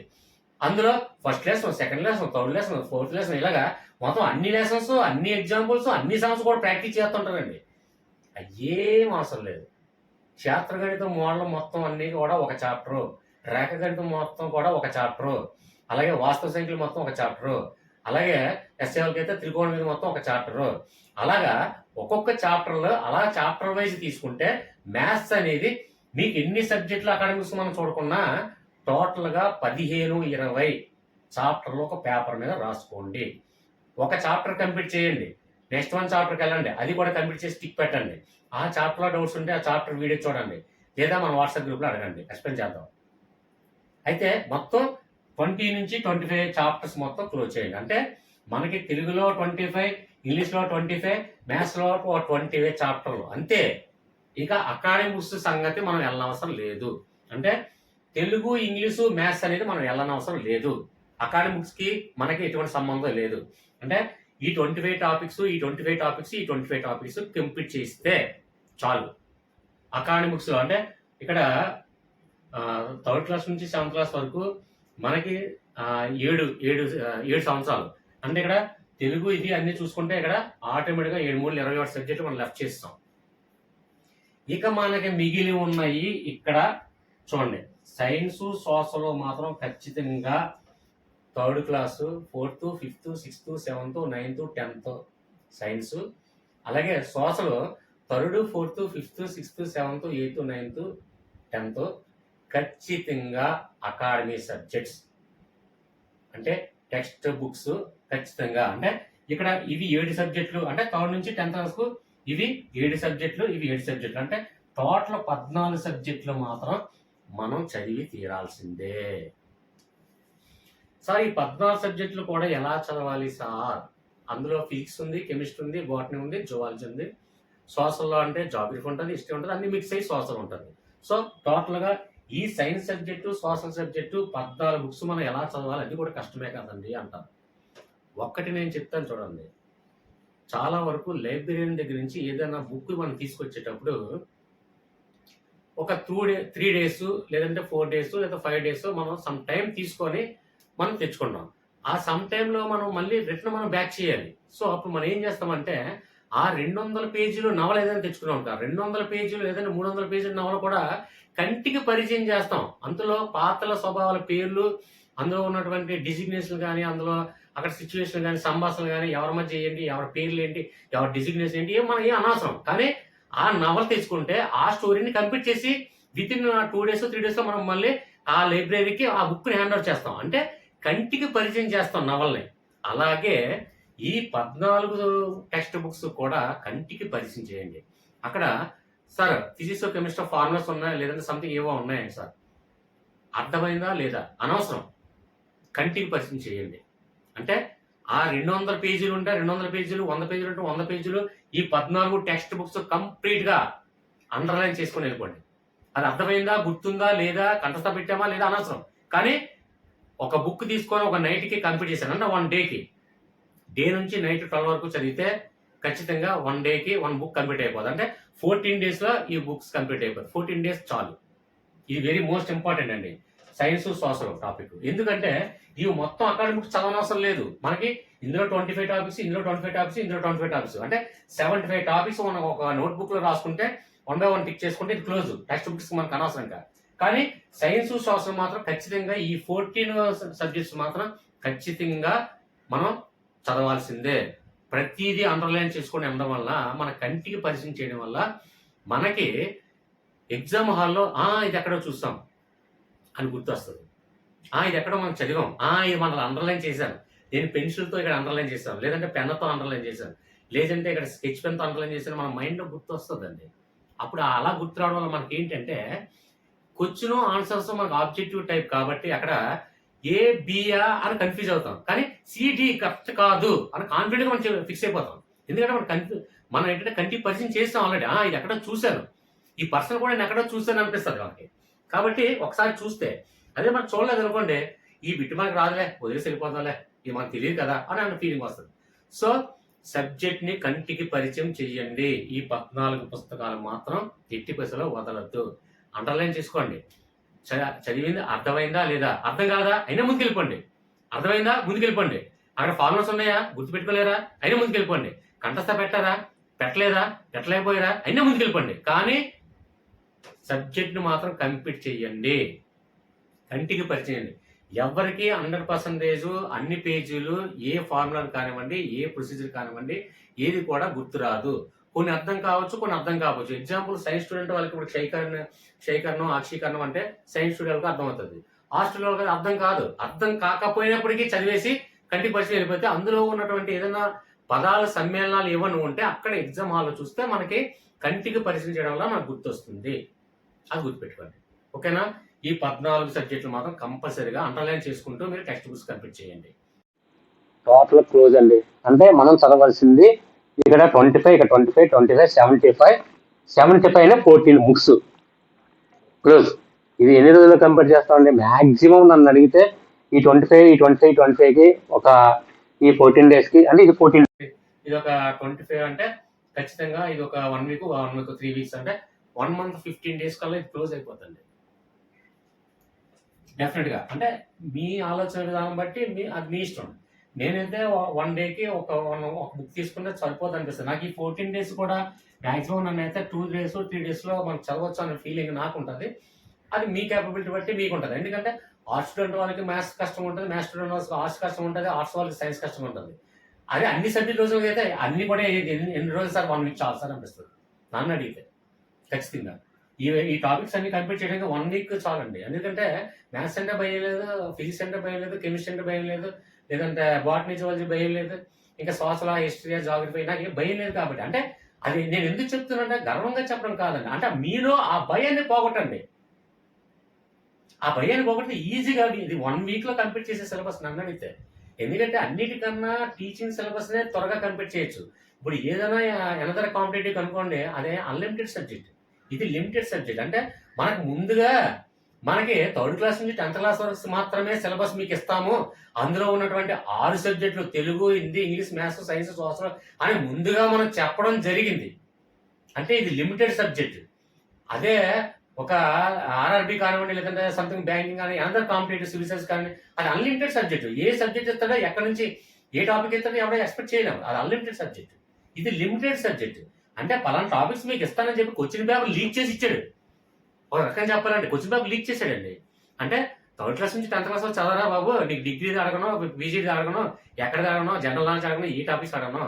అందులో first lesson, second lesson, third lesson, 4th lesson ఇలాగా మొత్తం అన్ని లెసన్స్, అన్ని ఎగ్జాంపుల్స్, అన్ని సమ్స్ కూడా ప్రాక్టీస్ చేస్తుంటారండి. అయ్యేం అవసరం లేదు. క్షేత్రగణితం మోడల్ మొత్తం అన్ని కూడా ఒక చాప్టరు, రేఖగణితం మొత్తం కూడా ఒక చాప్టరు, అలాగే వాస్తవ సంఖ్యలు మొత్తం ఒక చాప్టరు, అలాగే ఎస్ఏలకి అయితే త్రికోణ మీద మొత్తం ఒక చాప్టరు. అలాగా ఒక్కొక్క చాప్టర్లో అలా చాప్టర్ వైజ్ తీసుకుంటే మ్యాథ్స్ అనేది మీకు ఎన్ని సబ్జెక్టులు అకాడమిక్స్ మనం చూడకుండా టోటల్గా 15-20 చాప్టర్లు ఒక పేపర్ మీద రాసుకోండి. ఒక చాప్టర్ కంప్లీట్ చేయండి, నెక్స్ట్ వన్ చాప్టర్కి వెళ్ళండి, అది కూడా కంప్లీట్ చేసి టిక్ పెట్టండి. ఆ చాప్టర్లో డౌట్స్ ఉంటే ఆ చాప్టర్ వీడియో చూడండి, లేదా మన వాట్సాప్ గ్రూప్లో అడగండి, ఎక్స్ప్లెయిన్ చేద్దాం. అయితే మొత్తం 20 నుంచి 25 చాప్టర్స్ మొత్తం క్లోజ్ చేయండి. అంటే మనకి తెలుగులో 25, ఇంగ్లీష్లో 25, మ్యాథ్స్లో 20 చాప్టర్లు అంతే. ఇక అకాడమిక్స్ సంగతి మనం వెళ్ళనవసరం లేదు. అంటే తెలుగు, ఇంగ్లీషు, మ్యాథ్స్ అనేది మనం వెళ్ళనవసరం లేదు. అకాడమిక్స్కి మనకి ఎటువంటి సంబంధం లేదు. అంటే ఈ 25 టాపిక్స్, ఈ 25 టాపిక్స్, ఈ 25 టాపిక్స్ కంప్లీట్ చేస్తే చాలు. అకాడమిక్స్లో అంటే ఇక్కడ థర్డ్ క్లాస్ నుంచి 7th క్లాస్ వరకు మనకి 7 సంవత్సరాలు. అంటే ఇక్కడ తెలుగు ఇది అన్ని చూసుకుంటే ఇక్కడ ఆటోమేటిక్గా 7 3 21 సబ్జెక్టులు మనం లెఫ్ట్ చేస్తాం. ఇక మనకి మిగిలి ఉన్నాయి ఇక్కడ చూడండి. సైన్స్, సోషల్ మాత్రం ఖచ్చితంగా third class, 4th, 5th, 6th, 7th, 9th, 10th science, అలాగే social 3rd, 4th, 5th, 6th, 7th, 8th, 9th, 10th ఖచ్చితంగా అకాడమీ సబ్జెక్ట్స్ అంటే టెక్స్ట్ బుక్స్ ఖచ్చితంగా. అంటే ఇక్కడ ఇవి 7 సబ్జెక్టులు, అంటే 3rd నుంచి 10th వరకు ఇవి 7 సబ్జెక్టులు, ఇవి 7 సబ్జెక్టులు, అంటే టోటల్ 14 సబ్జెక్టులు మాత్రం మనం చదివి తీరాల్సిందే. సార్ ఈ 14 సబ్జెక్టులు కూడా ఎలా చదవాలి సార్? అందులో ఫిజిక్స్ ఉంది, కెమిస్ట్రీ ఉంది, బాటనీ ఉంది, జువాలజీ ఉంది. సోషల్లో అంటే జాగ్రఫీ ఉంటుంది, హిస్టరీ ఉంటుంది, అన్ని మిక్స్ అయ్యి సోషల్ ఉంటుంది. సో టోటల్గా ఈ science subject, social subject 14 books మనం ఎలా చదవాలి? అది కూడా కష్టమే కదండి అంటారు. ఒక్కటి నేను చెప్తాను చూడండి. చాలా వరకు లైబ్రరీన్ దగ్గర నుంచి ఏదైనా బుక్ మనం తీసుకొచ్చేటప్పుడు ఒక 3 days లేదంటే 4 days లేదా 5 days మనం సమ్ టైం తీసుకొని మనం తెచ్చుకుంటాం. ఆ సమ్ టైంలో మనం మళ్ళీ రిటర్న్ మనం బ్యాక్ చేయాలి. సో అప్పుడు మనం ఏం చేస్తామంటే ఆ 200 పేజీలు నవల ఏదైనా తెచ్చుకున్నాం, 200 పేజీలు ఏదైనా 300 పేజీల నవల కూడా కంటికి పరిచయం చేస్తాం. అందులో పాత్రల స్వభావాల పేర్లు, అందులో ఉన్నటువంటి డిజిగ్నేషన్ కానీ, అందులో అక్కడ సిచ్యువేషన్ కానీ, సంభాషణలు కానీ, ఎవరి మధ్య ఏంటి, ఎవరి పేర్లు ఏంటి, ఎవరి డిజిగ్నేషన్ ఏంటి, మనకి అనవసరం. కానీ ఆ నవల తెచ్చుకుంటే ఆ స్టోరీని కంప్లీట్ చేసి విత్ ఇన్ 2 days 3 days మనం మళ్ళీ ఆ లైబ్రరీకి ఆ బుక్ని హ్యాండ్ ఓవర్ చేస్తాం. అంటే కంటికి పరిచయం చేస్తాం నవల్ని. అలాగే ఈ 14 టెక్స్ట్ బుక్స్ కూడా కంటికి పరిచయం చేయండి. అక్కడ సార్ ఫిజిక్స్, కెమిస్ట్రీ ఫార్ములాస్ ఉన్నాయా లేదంటే సంథింగ్ ఏవో ఉన్నాయా సార్, అర్థమైందా లేదా అనవసరం, కంటికి పరిచయం చేయండి. అంటే ఆ 200 పేజీలు ఉంటే 200 పేజీలు, 100 పేజీలు ఉంటే 100 పేజీలు, ఈ 14 టెక్స్ట్ బుక్స్ కంప్లీట్గా అండర్లైన్ చేసుకొని వెళ్ళిపోండి. అది అర్థమైందా, గుర్తుందా లేదా, కంఠస్థ పెట్టామా లేదా అనవసరం. కానీ ఒక బుక్ తీసుకొని ఒక నైట్కి కంప్లీట్ చేశాను అంటే 1 డేకి, డే నుంచి నైట్ 12 వరకు చదివితే ఖచ్చితంగా 1 డేకి 1 బుక్ కంప్లీట్ అయిపోతుంది. అంటే 14 daysలో ఈ బుక్స్ కంప్లీట్ అయిపోతుంది. 14 days చాలు. ఇది వెరీ మోస్ట్ ఇంపార్టెంట్ అండి సైన్స్, సోషల్ టాపిక్. ఎందుకంటే ఇవి మొత్తం అకాడమిక్స్ చదవనవసరం లేదు. మనకి ఇందులో 25 టాపిక్స్, ఇందులో 25 టాపిక్స్, ఇందులో 25 టాపిక్స్, అంటే 75 టాపిక్స్ మనం ఒక నోట్బుక్లో రాసుకుంటే 1 by 1 టిక్ చేసుకుంటే ఇది క్లోజ్. టెక్స్ట్ బుక్స్ మనకు అనవసరం. ఇంకా కానీ సైన్స్ సోషల్ మాత్రం ఖచ్చితంగా ఈ 14 సబ్జెక్ట్స్ మాత్రం ఖచ్చితంగా మనం చదవాల్సిందే. ప్రతిదీ అండర్లైన్ చేసుకొని ఉండడం వల్ల మన కంటికి పరిచయం చేయడం వల్ల మనకి ఎగ్జామ్ హాల్లో ఇది ఎక్కడో చూస్తాం అని గుర్తొస్తుంది. ఇది ఎక్కడో మనం చదివాం, ఇది మనం అండర్లైన్ చేశాను, నేను పెన్సిల్తో ఇక్కడ అండర్లైన్ చేశాను, లేదంటే పెన్నుతో అండర్లైన్ చేశాను, లేదంటే ఇక్కడ స్కెచ్ పెన్తో అండర్లైన్ చేశాను, మన మైండ్లో గుర్తొస్తుందండి. అప్పుడు అలా గుర్తు రావడం వల్ల మనకి ఏంటంటే క్వశ్చన్ ఆన్సర్స్ మనకు ఆబ్జెక్టివ్ టైప్ కాబట్టి అక్కడ ఏ బియా అని కన్ఫ్యూజ్ అవుతాం, కానీ సిడి కరెక్ట్ కాదు అని కాన్ఫిడెంట్గా మనం ఫిక్స్ అయిపోతాం. ఎందుకంటే మనం ఏంటంటే కంటికి పరిచయం చేస్తాం ఆల్రెడీ. ఇది ఎక్కడో చూశాను, ఈ పర్సన్ కూడా నేను ఎక్కడో చూశాను అనిపిస్తుంది మనకి. కాబట్టి ఒకసారి చూస్తే, అదే మనం చూడలేదు అనుకోండి, ఈ బిట్ మనకి రాదులే, వదిలేసి వెళ్ళిపోతాంలే, ఇది మనకు తెలియదు కదా అని అన్న ఫీలింగ్ వస్తుంది. సో సబ్జెక్ట్ని కంటికి పరిచయం చెయ్యండి. ఈ 14 పుస్తకాలు మాత్రం ఎట్టి పైసలో వదలద్దు. అండర్లైన్ చేసుకోండి. చదివింది అర్థమైందా లేదా, అర్థం కాదా అయినా ముందుకెళ్ళిపోండి, అర్థమైందా ముందుకెళ్ళిపోండి. అక్కడ ఫార్ములాస్ ఉన్నాయా గుర్తుపెట్టుకోలేరా అయినా ముందుకెళ్ళిపోండి, కంఠస్థ పెట్టారా పెట్టలేదా పెట్టలేకపోయారా అయినా ముందుకెళ్ళిపోండి. కానీ సబ్జెక్ట్ని మాత్రం కంప్లీట్ చెయ్యండి, కంటికి పరిచయం. ఎవరికి 100% అన్ని పేజీలు ఏ ఫార్ములాలు కానివ్వండి, ఏ ప్రొసీజర్ కానివ్వండి, ఏది కూడా గుర్తురాదు. కొన్ని అర్థం కావచ్చు, కొన్ని అర్థం కావచ్చు. ఎగ్జాంపుల్ సైన్స్ స్టూడెంట్ వాళ్ళకి ఇప్పుడు క్షయకరణం అక్షీకరణం అంటే సైన్స్ స్టూడెంట్కి అర్థం అవుతుంది, ఆ స్టూడెంట్ అర్థం కాదు. అర్థం కాకపోయినప్పటికీ చదివేసి కంటికి పరిచయం వెళ్ళిపోతే అందులో ఉన్నటువంటి ఏదైనా పదాల సమ్మేళనాలు ఏమన్నా ఉంటే అక్కడ ఎగ్జామ్ హాల్లో చూస్తే మనకి కంటికి పరిచయం చేయడం వల్ల మనకు గుర్తొస్తుంది. అది గుర్తుపెట్టుకోండి, ఓకేనా? ఈ 14 సబ్జెక్టులు మాత్రం కంపల్సరీగా అండర్లైన్ చేసుకుంటూ మీరు టెక్స్ట్ బుక్స్ కంప్లీట్ చేయండి. టోటల్ క్లోజ్ అండి. అంటే మనం చదవాల్సింది ఇక్కడ 25, ఇక్కడ 25, 25, 75 అయినా 14 బుక్స్ క్లోజ్. ఇది ఎన్ని రోజుల్లో కంప్లీట్ చేస్తామండి? మ్యాక్సిమం నన్ను అడిగితే ఈ 25కి ఒక ఈ 14 డేస్కి, అంటే ఇది 14. ఇది ఒక 25 అంటే ఖచ్చితంగా ఇది ఒక 1 వీక్, 3 వీక్స్ అంటే 1 మంత్ 15 డేస్ కల్లా ఇది క్లోజ్ అయిపోతుంది డెఫినెట్గా. అంటే మీ ఆలోచన విధానం బట్టి అది మీ ఇష్టం. నేనైతే 1 డేకి ఒక బుక్ తీసుకుంటే సరిపోతుంది అనిపిస్తుంది నాకు. ఈ 14 డేస్ కూడా మ్యాక్సిమం నన్ను అయితే 2 days 3 daysలో మనం చదవచ్చు అనే ఫీలింగ్ నాకు ఉంటుంది. అది మీ కేపబిలిటీ బట్టి మీకు ఉంటుంది. ఎందుకంటే ఆర్ట్స్ స్టూడెంట్ వాళ్ళకి మ్యాథ్స్ కష్టం ఉంటుంది, మ్యాథ్స్ స్టూడెంట్ వాళ్ళకి ఆర్ట్స్ కష్టం ఉంటుంది, ఆర్ట్స్ వాళ్ళకి సైన్స్ కష్టం ఉంటుంది. అదే అన్ని సబ్జెక్ట్ రోజులకి అయితే అన్ని కూడా ఎన్ని రోజులు సార్ 1 వీక్ చాలు సార్ అనిపిస్తుంది నన్ను అడిగితే. ఖచ్చితంగా ఈ టాపిక్స్ అన్ని కంప్లీట్ చేయడానికి 1 వీక్ చాలండి. ఎందుకంటే మ్యాథ్స్ అంటే భయం లేదు, ఫిజిక్స్ అంటే భయం లేదు, కెమిస్ట్రీ అంటే భయం లేదు, లేదంటే బాటనీ జువాలజీ భయం లేదు, ఇంకా సోషల్ హిస్టరీ జాగ్రఫీ నాకు ఏం భయం లేదు. కాబట్టి అంటే అది నేను ఎందుకు చెప్తున్నానంటే గర్వంగా చెప్పడం కాదండి, అంటే మీలో ఆ భయాన్ని పోగొట్టండి. ఆ భయాన్ని పోగొడితే ఈజీగా ఇది 1 వీక్లో కంప్లీట్ చేసే సిలబస్ నన్ను అడిగితే. ఎందుకంటే అన్నిటికన్నా టీచింగ్ సిలబస్నే త్వరగా కంప్లీట్ చేయొచ్చు. ఇప్పుడు ఏదైనా ఎనదర్ కాంపిటేటివ్ అనుకోండి, అదే అన్లిమిటెడ్ సబ్జెక్ట్, ఇది లిమిటెడ్ సబ్జెక్ట్. అంటే మనకు ముందుగా మనకి 3rd క్లాస్ నుంచి 10th క్లాస్ వరకు మాత్రమే సిలబస్ మీకు ఇస్తాము, అందులో ఉన్నటువంటి 6 సబ్జెక్టులు Telugu, Hindi, English, maths, science, social అని ముందుగా మనం చెప్పడం జరిగింది. అంటే ఇది లిమిటెడ్ సబ్జెక్ట్. అదే ఒక ఆర్ఆర్బి కానివ్వండి, లేదంటే సంథింగ్ బ్యాంకింగ్ కానీ, అనదర్ కాంపిటేటివ్ సివిల్ సర్వీస్ కానీ, అది అన్లిమిటెడ్ సబ్జెక్ట్. ఏ సబ్జెక్ట్ ఇస్తాడో, ఎక్కడి నుంచి ఏ టాపిక్ ఇస్తాడో ఎవడో ఎక్స్పెక్ట్ చేయలేము. అది అన్లిమిటెడ్ సబ్జెక్ట్. ఇది లిమిటెడ్ సబ్జెక్ట్. అంటే పలానా టాపిక్స్ మీకు ఇస్తానని చెప్పి క్వశ్చన్ పేపర్ లీక్ చేసి ఇచ్చాడు. ఒక రకంగా చెప్పాలంటే క్వశ్చన్ పేపర్ లీక్ చేశాడండి. అంటే 3rd క్లాస్ నుంచి 10th క్లాస్ చదవరా బాబు, నీకు డిగ్రీది అడగను, పీజీది అడగను, ఎక్కడిది అడగను, జనరల్ నాలెడ్జ్ అడగను, ఈ టాపిక్స్ అడగను.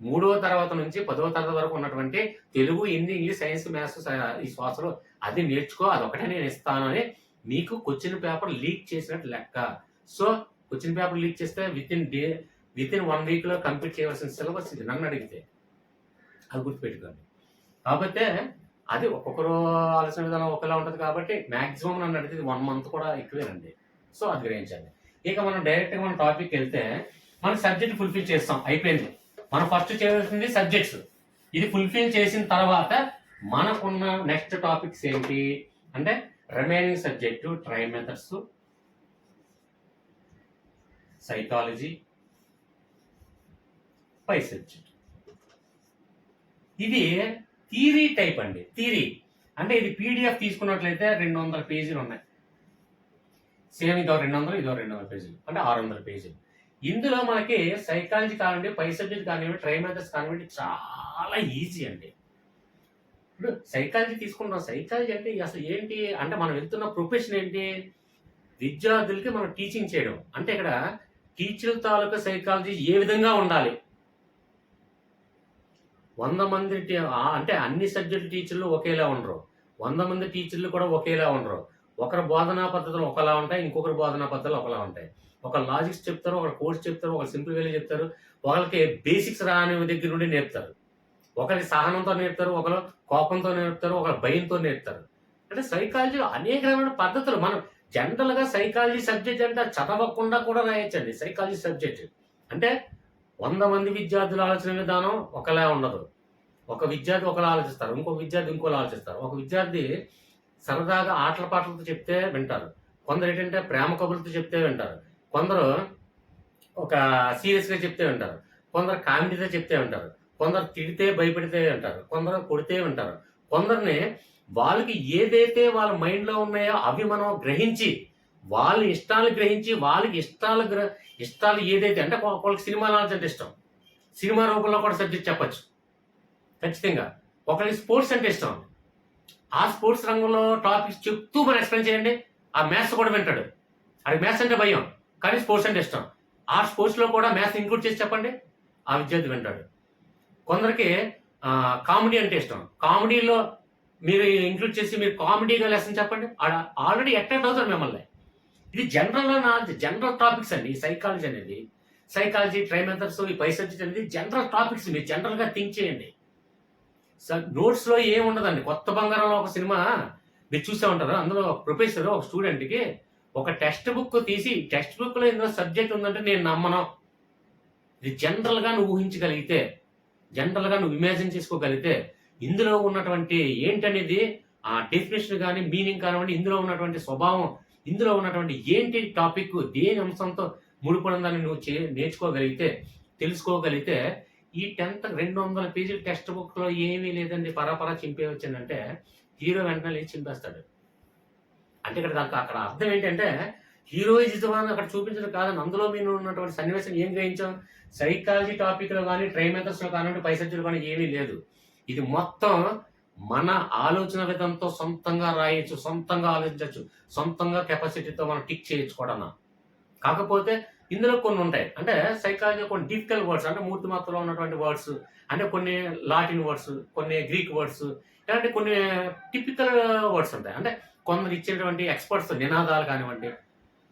3వ తరగతి నుంచి 10వ తరగతి వరకు ఉన్నటువంటి Telugu, Hindi, English, science, maths, ఈ సోషల్ అది నేర్చుకో, అదొకటే నేను ఇస్తాను అని మీకు క్వశ్చన్ పేపర్ లీక్ చేసినట్టు లెక్క. సో క్వశ్చన్ పేపర్ లీక్ చేస్తే విత్ ఇన్ 1 వీక్లో కంప్లీట్ చేయవలసిన సిలబస్ ఇది నన్ను అడిగితే. అది గుర్తుపెట్టుకోండి. కాకపోతే అది ఒక్కొక్కరు ఆలోచన విధానం ఒకలా ఉంటుంది కాబట్టి మ్యాక్సిమం నన్ను అడిగితే 1 మంత్ కూడా ఎక్కువేనండి. సో అది గ్రహించండి. ఇక మనం డైరెక్ట్గా మన టాపిక్ వెళ్తే మనం సబ్జెక్ట్ ఫుల్ఫిల్ చేస్తాం, అయిపోయింది. మనం ఫస్ట్ చేయాల్సింది సబ్జెక్ట్స్. ఇది ఫుల్ఫిల్ చేసిన తర్వాత మనకున్న నెక్స్ట్ టాపిక్స్ ఏంటి అంటే remaining subject, try methods, psychology, పై సబ్జెక్ట్. ఇది థియరీ టైప్ అండి. థియరీ అంటే ఇది పీడిఎఫ్ తీసుకున్నట్లయితే 200 పేజీలు ఉన్నాయి. సేమ్ ఇదో 200, ఇదో 200 పేజీలు, అంటే 600 పేజీలు. ఇందులో మనకి సైకాలజీ కానివ్వండి, పై సబ్జెక్ట్ కానివ్వండి, ట్రై మెథడ్స్ కానివ్వండి చాలా ఈజీ అండి. ఇప్పుడు సైకాలజీ తీసుకుంటాం. సైకాలజీ అంటే అసలు ఏంటి అంటే మనం వెళ్తున్న ప్రొఫెషన్ ఏంటి? విద్యార్థులకి మనం టీచింగ్ చేయడం. అంటే ఇక్కడ టీచర్ తాలూకా సైకాలజీ ఏ విధంగా ఉండాలి? 100 మంది అంటే అన్ని సబ్జెక్ట్ టీచర్లు ఒకేలా ఉండరు. 100 మంది టీచర్లు కూడా ఒకేలా ఉండరు. ఒకరి బోధనా పద్ధతులు ఒకలా ఉంటాయి. ఇంకొకరి బోధనా పద్ధతులు ఒకలా ఉంటాయి. ఒకరు లాజిక్స్ చెప్తారు, ఒకరు కోర్స్ చెప్తారు, ఒకరు సింపుల్ వేలో చెప్తారు. ఒకళ్ళకి బేసిక్స్ రాని దగ్గర నుండి నేర్పుతారు. ఒకరికి సహనంతో నేర్పుతారు, ఒకరు కోపంతో నేర్పుతారు, ఒకరు భయంతో నేర్పుతారు. అంటే సైకాలజీలో అనేక రకమైన పద్ధతులు మనం జనరల్‌గా సైకాలజీ సబ్జెక్ట్ అంటే చదవకుండా కూడా రాయొచ్చండి సైకాలజీ సబ్జెక్ట్. అంటే 100 మంది విద్యార్థుల ఆలోచన విధానం ఒకలా ఉండదు. ఒక విద్యార్థి ఒకలా ఆలోచిస్తారు. ఇంకొక విద్యార్థి ఇంకోలా ఆలోచిస్తారు. ఒక విద్యార్థి సరదాగా ఆటల పాటలతో చెప్తే వింటారు. కొందరేంటంటే ప్రేమ కబుర్లతో చెప్తే వింటారు. కొందరు ఒక సీరియస్‌గా చెప్తే వింటారు. కొందరు కామెడీతో చెప్తే వింటారు. కొందరు తిడితే భయపెడితే వింటారు. కొందరు కొడితే వింటారు. కొందరిని వాళ్ళకి ఏదైతే వాళ్ళ మైండ్‌లో ఉన్నాయో అవి మనం గ్రహించి, వాళ్ళ ఇష్టాలు గ్రహించి, వాళ్ళకి ఇష్టాలు ఏదైతే అంటే ఒకళ్ళకి సినిమా నాలెడ్జ్ అంటే ఇష్టం. సినిమా రూపంలో కూడా సబ్జెక్ట్ చెప్పొచ్చు. ఖచ్చితంగా. ఒకళ్ళకి స్పోర్ట్స్ అంటే ఇష్టం. ఆ స్పోర్ట్స్ రంగంలో టాపిక్స్ చెప్తూ మనం ఎక్స్‌ప్లెయిన్ చేయండి. ఆ మ్యాథ్స్ కూడా వింటాడు. ఆడికి మ్యాథ్స్ అంటే భయం. కానీ స్పోర్ట్స్ అంటే ఇష్టం. ఆ స్పోర్ట్స్‌లో కూడా మ్యాథ్స్ ఇంక్లూడ్ చేసి చెప్పండి. ఆ విద్యార్థి వింటాడు. కొందరికి కామెడీ అంటే ఇష్టం. కామెడీలో మీరు ఇంక్లూడ్ చేసి మీరు కామెడీగా లెసన్ చెప్పండి. ఆల్రెడీ అట్రాక్ట్ అవుతారు మిమ్మల్ని. ఇది జనరల్ నాలెడ్జ్, జనరల్ టాపిక్స్ అండి ఈ సైకాలజీ అనేది. సైకాలజీ, ట్రైమెథడ్స్, ఈ పై సబ్జెక్ట్ అనేది జనరల్ టాపిక్స్. మీరు జనరల్‌గా థింక్ చేయండి. నోట్స్‌లో ఏముండదండి. 'కొత్త బంగారంలో' ఒక సినిమా మీరు చూసే ఉంటారు. అందులో ప్రొఫెసర్ ఒక స్టూడెంట్‌కి ఒక టెక్స్ట్ బుక్ తీసి, టెక్స్ట్ బుక్‌లో ఇందులో సబ్జెక్ట్ ఉందంటే నేను నమ్మను. ఇది జనరల్‌గా నువ్వు ఊహించగలిగితే, జనరల్‌గా నువ్వు ఇమాజిన్ చేసుకోగలిగితే, ఇందులో ఉన్నటువంటి ఏంటనేది ఆ డెఫినిషన్ గాని, మీనింగ్ కానివ్వండి, ఇందులో ఉన్నటువంటి స్వభావం, ఇందులో ఉన్నటువంటి ఏంటి టాపిక్, దేని అంశంతో ముడిపడి ఉందని నువ్వు నేర్చుకోగలిగితే, తెలుసుకోగలిగితే, ఈ 10థ్ 200 పేజీల టెక్స్ట్ బుక్‌లో ఏమీ లేదండి పరపరా చింపేయొచ్చనంటే, హీరో వెంటనే లేచి చింపేస్తాడు. అంటే అక్కడ అర్థం ఏంటంటే, హీరోయిజం అని అక్కడ చూపించడం కాదండి. అందులో మీరు ఉన్నటువంటి సన్నివేశం ఏం గ్రహించాం? సైకాలజీ టాపిక్‌లో గాని, ట్రైమెథడ్స్‌లో కానివ్వండి, పై సబ్జెక్ట్‌లో కానీ ఏమీ లేదు. ఇది మొత్తం మన ఆలోచన విధానంతో సొంతంగా రాయొచ్చు, సొంతంగా ఆలోచించొచ్చు, సొంతంగా కెపాసిటీతో మనం టిక్ చేయొచ్చు కూడాను. కాకపోతే ఇందులో కొన్ని ఉంటాయి. అంటే సైకాలజీ కొన్ని డిఫికల్ట్ వర్డ్స్ అంటే మూర్తిమత్తులో ఉన్నటువంటి వర్డ్స్, అంటే కొన్ని లాటిన్ వర్డ్స్, కొన్ని గ్రీక్ వర్డ్స్, ఇలాంటి కొన్ని టిపికల్ వర్డ్స్ ఉంటాయి. అంటే కొందరు ఇచ్చేటువంటి ఎక్స్‌పర్ట్స్ నినాదాలు కానివ్వండి,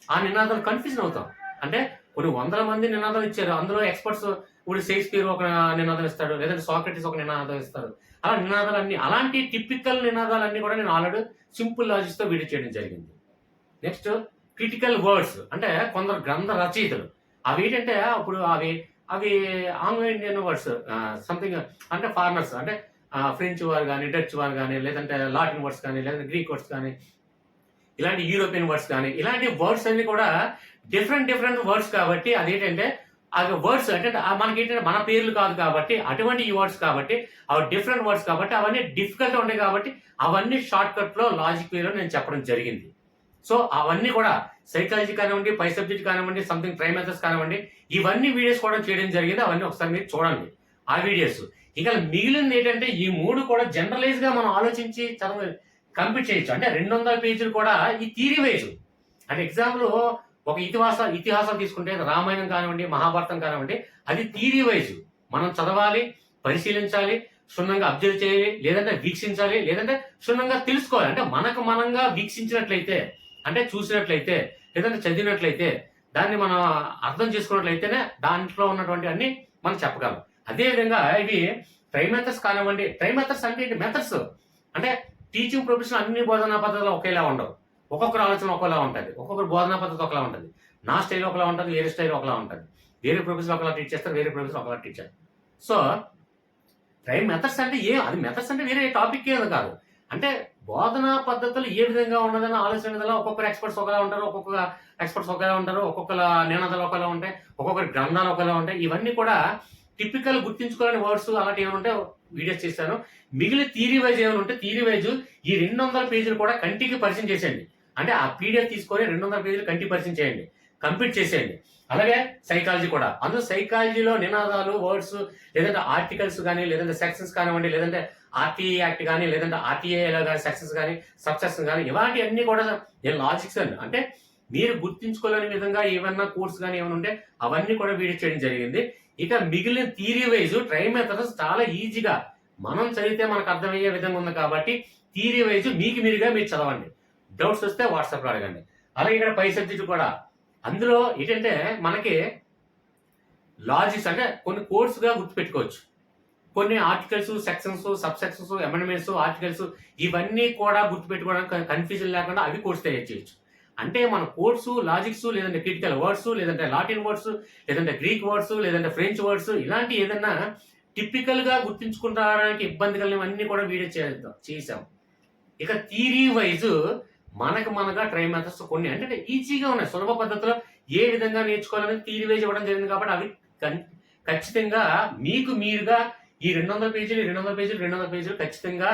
ఆ నినాదాలు కన్‌ఫ్యూజన్ అవుతాం. అంటే కొన్ని వందల మంది నినాదాలు ఇచ్చారు. అందులో ఎక్స్‌పర్ట్స్ ఇప్పుడు షేక్స్‌పియర్ ఒక నినాదం ఇస్తాడు. లేదంటే సాక్రటీస్ ఒక నినాదం ఇస్తారు. అలా నినాదాలన్నీ అలాంటి టిపికల్ నినాదాలన్నీ కూడా నేను ఆల్రెడీ సింపుల్ లాజిక్స్‌తో వీడియో చేయడం జరిగింది. నెక్స్ట్ క్రిటికల్ వర్డ్స్ అంటే కొందరు గ్రంథ రచయితలు. అవేంటంటే అప్పుడు అవి ఆంగ్లో ఇండియన్ వర్డ్స్ సంథింగ్ అంటే ఫారినర్స్ అంటే ఫ్రెంచ్ వారు గాని, డచ్ వారు గాని, లేదంటే లాటిన్ వర్డ్స్ కానీ, లేదంటే గ్రీక్ వర్డ్స్ కానీ, ఇలాంటి యూరోపియన్ వర్డ్స్ కానీ, ఇలాంటి వర్డ్స్ అన్ని కూడా డిఫరెంట్ వర్డ్స్ కాబట్టి అదేంటంటే అవి వర్డ్స్ అంటే మనకేంటంటే మన పేర్లు కాదు కాబట్టి అటువంటి ఈ వర్డ్స్ కాబట్టి అవి డిఫరెంట్ వర్డ్స్ కాబట్టి అవన్నీ డిఫికల్ట్ ఉంటాయి కాబట్టి అవన్నీ షార్ట్ కట్ లో లాజిక్ వేలో నేను చెప్పడం జరిగింది. సో అవన్నీ కూడా సైకాలజీ కానివ్వండి, పై సబ్జెక్ట్ కానివ్వండి, సంథింగ్ ట్రైమెథడ్స్ కానివ్వండి, ఇవన్నీ వీడియోస్ కూడా చేయడం జరిగింది. అవన్నీ ఒకసారి మీరు చూడండి ఆ వీడియోస్. ఇక మిగిలింది ఏంటంటే ఈ 3 కూడా జనరలైజ్ గా మనం ఆలోచించి కంప్లీట్ చేయొచ్చు. అంటే 200 పేజీలు కూడా ఈ థియరీ వైజ్. అంటే ఎగ్జాంపుల్ ఒక ఇతిహాసాలు తీసుకుంటే రామాయణం కానివ్వండి, మహాభారతం కానివ్వండి, అది థియరీ వైజ్ మనం చదవాలి, పరిశీలించాలి, క్షుణ్ణంగా అబ్జర్వ్ చేయాలి, లేదంటే వీక్షించాలి, లేదంటే క్షుణ్ణంగా తెలుసుకోవాలి. అంటే మనకు మనంగా వీక్షించినట్లయితే, అంటే చూసినట్లయితే, లేదంటే చదివినట్లయితే, దాన్ని మనం అర్థం చేసుకున్నట్లయితేనే దాంట్లో ఉన్నటువంటి అన్ని మనం చెప్పగలం. అదేవిధంగా ఇవి ట్రైమెథడ్స్ కానివ్వండి. ట్రైమెథడ్స్ అంటే ఏంటి? మెథడ్స్ అంటే టీచింగ్ ప్రొఫెషన్ అన్ని బోధనా పద్ధతులు ఒకేలా ఉండవు. ఒక్కొక్కరు ఆలోచన ఒకలా ఉంటుంది. ఒక్కొక్కరు బోధనా పద్ధతి ఒకలా ఉంటుంది. నా స్టైల్ ఒకలా ఉంటుంది, వేరే స్టైల్ ఒకలా ఉంటుంది. వేరే ప్రొఫెసర్ ఒకలా టీచ్ చేస్తారు, వేరే ప్రొఫెసర్ ఒకలా టీచ్ చేస్తారు. సో మెథడ్స్ అంటే అది మెథడ్స్ అంటే వేరే టాపిక్ ఏది కాదు. అంటే బోధనా పద్ధతులు ఏ విధంగా ఉన్నదని ఆలోచన విధానం ఒక్కొక్కరు ఎక్స్పర్ట్స్ ఒకలా ఉంటారు, ఒక్కొక్క ఎక్స్పర్ట్స్ ఒకలా ఉంటారు, ఒక్కొక్కల నినాదాలు ఒకలా ఉంటాయి, ఒక్కొక్కరి గ్రంథాలు ఒకలా ఉంటాయి. ఇవన్నీ కూడా టిపికల్ గుర్తించుకోలేని వర్డ్స్ అలాంటి ఏమైనా ఉంటే వీడియోస్ చేశాను. మిగిలిన థియరీ వైజ్ ఏమైనా ఉంటే థియరీ వైజ్ ఈ 200 పేజీలు కూడా కంటికి పరిచయం చేసేయండి. అంటే ఆ పీడిఎఫ్ తీసుకొని 200 పేజీలు కంటికి పరిచయం చేయండి. కంప్లీట్ చేసేయండి. అలాగే సైకాలజీ కూడా, అందులో సైకాలజీలో నినాదాలు, వర్డ్స్, లేదంటే ఆర్టికల్స్ కానీ, లేదంటే సెక్షన్స్ కానివ్వండి, లేదంటే ఆర్టీఏ యాక్ట్ కానీ, లేదంటే ఆర్టీఏలో కానీ సెక్షన్స్ కానీ, సబ్ సెక్షన్స్ కానీ, ఇలాంటివన్నీ కూడా లాజిక్స్ అండి. అంటే మీరు గుర్తించుకోలేని విధంగా ఏమన్నా కోర్స్ కానీ ఏమైనా ఉంటే అవన్నీ కూడా వీడియో చేయడం జరిగింది. ఇక మిగిలిన థియరీ వైజ్ ట్రై మెథడ్స్ చాలా ఈజీగా మనం చదివితే మనకు అర్థమయ్యే విధంగా ఉంది కాబట్టి థియరీ వైజ్ మీకు మీరుగా మీరు చదవండి. డౌట్స్ వస్తే వాట్సాప్లో అడగండి. అలాగే ఇక్కడ పై సబ్జెక్టు కూడా, అందులో ఏంటంటే మనకి లాజిక్స్ అంటే కొన్ని కోర్సుగా గుర్తుపెట్టుకోవచ్చు. కొన్ని articles, sections, sub sections, amendments, articles ఇవన్నీ కూడా గుర్తుపెట్టుకోవడానికి కన్ఫ్యూజన్ లేకుండా అవి కోర్స్ తయారు చేయొచ్చు. అంటే మన కోర్సు, లాజిక్స్, లేదంటే క్రిటికల్ వర్డ్స్, లేదంటే లాటిన్ వర్డ్స్, లేదంటే గ్రీక్ వర్డ్స్, లేదంటే ఫ్రెంచ్ వర్డ్స్, ఇలాంటి ఏదైనా టిపికల్ గా గుర్తించుకుంటానికి ఇబ్బంది కలిగినవన్నీ కూడా వీడియో చేసాం. ఇక థియరీ వైజ్ మనగా ట్రై మెథడ్స్ కొన్ని అంటే ఈజీగా ఉన్నాయి, సులభ పద్ధతిలో ఏ విధంగా నేర్చుకోవాలని థియరీ వైజ్ ఇవ్వడం జరిగింది కాబట్టి అవి ఖచ్చితంగా మీకు మీరుగా ఈ 200 పేజీలు 200 పేజీలు 200 పేజీలు ఖచ్చితంగా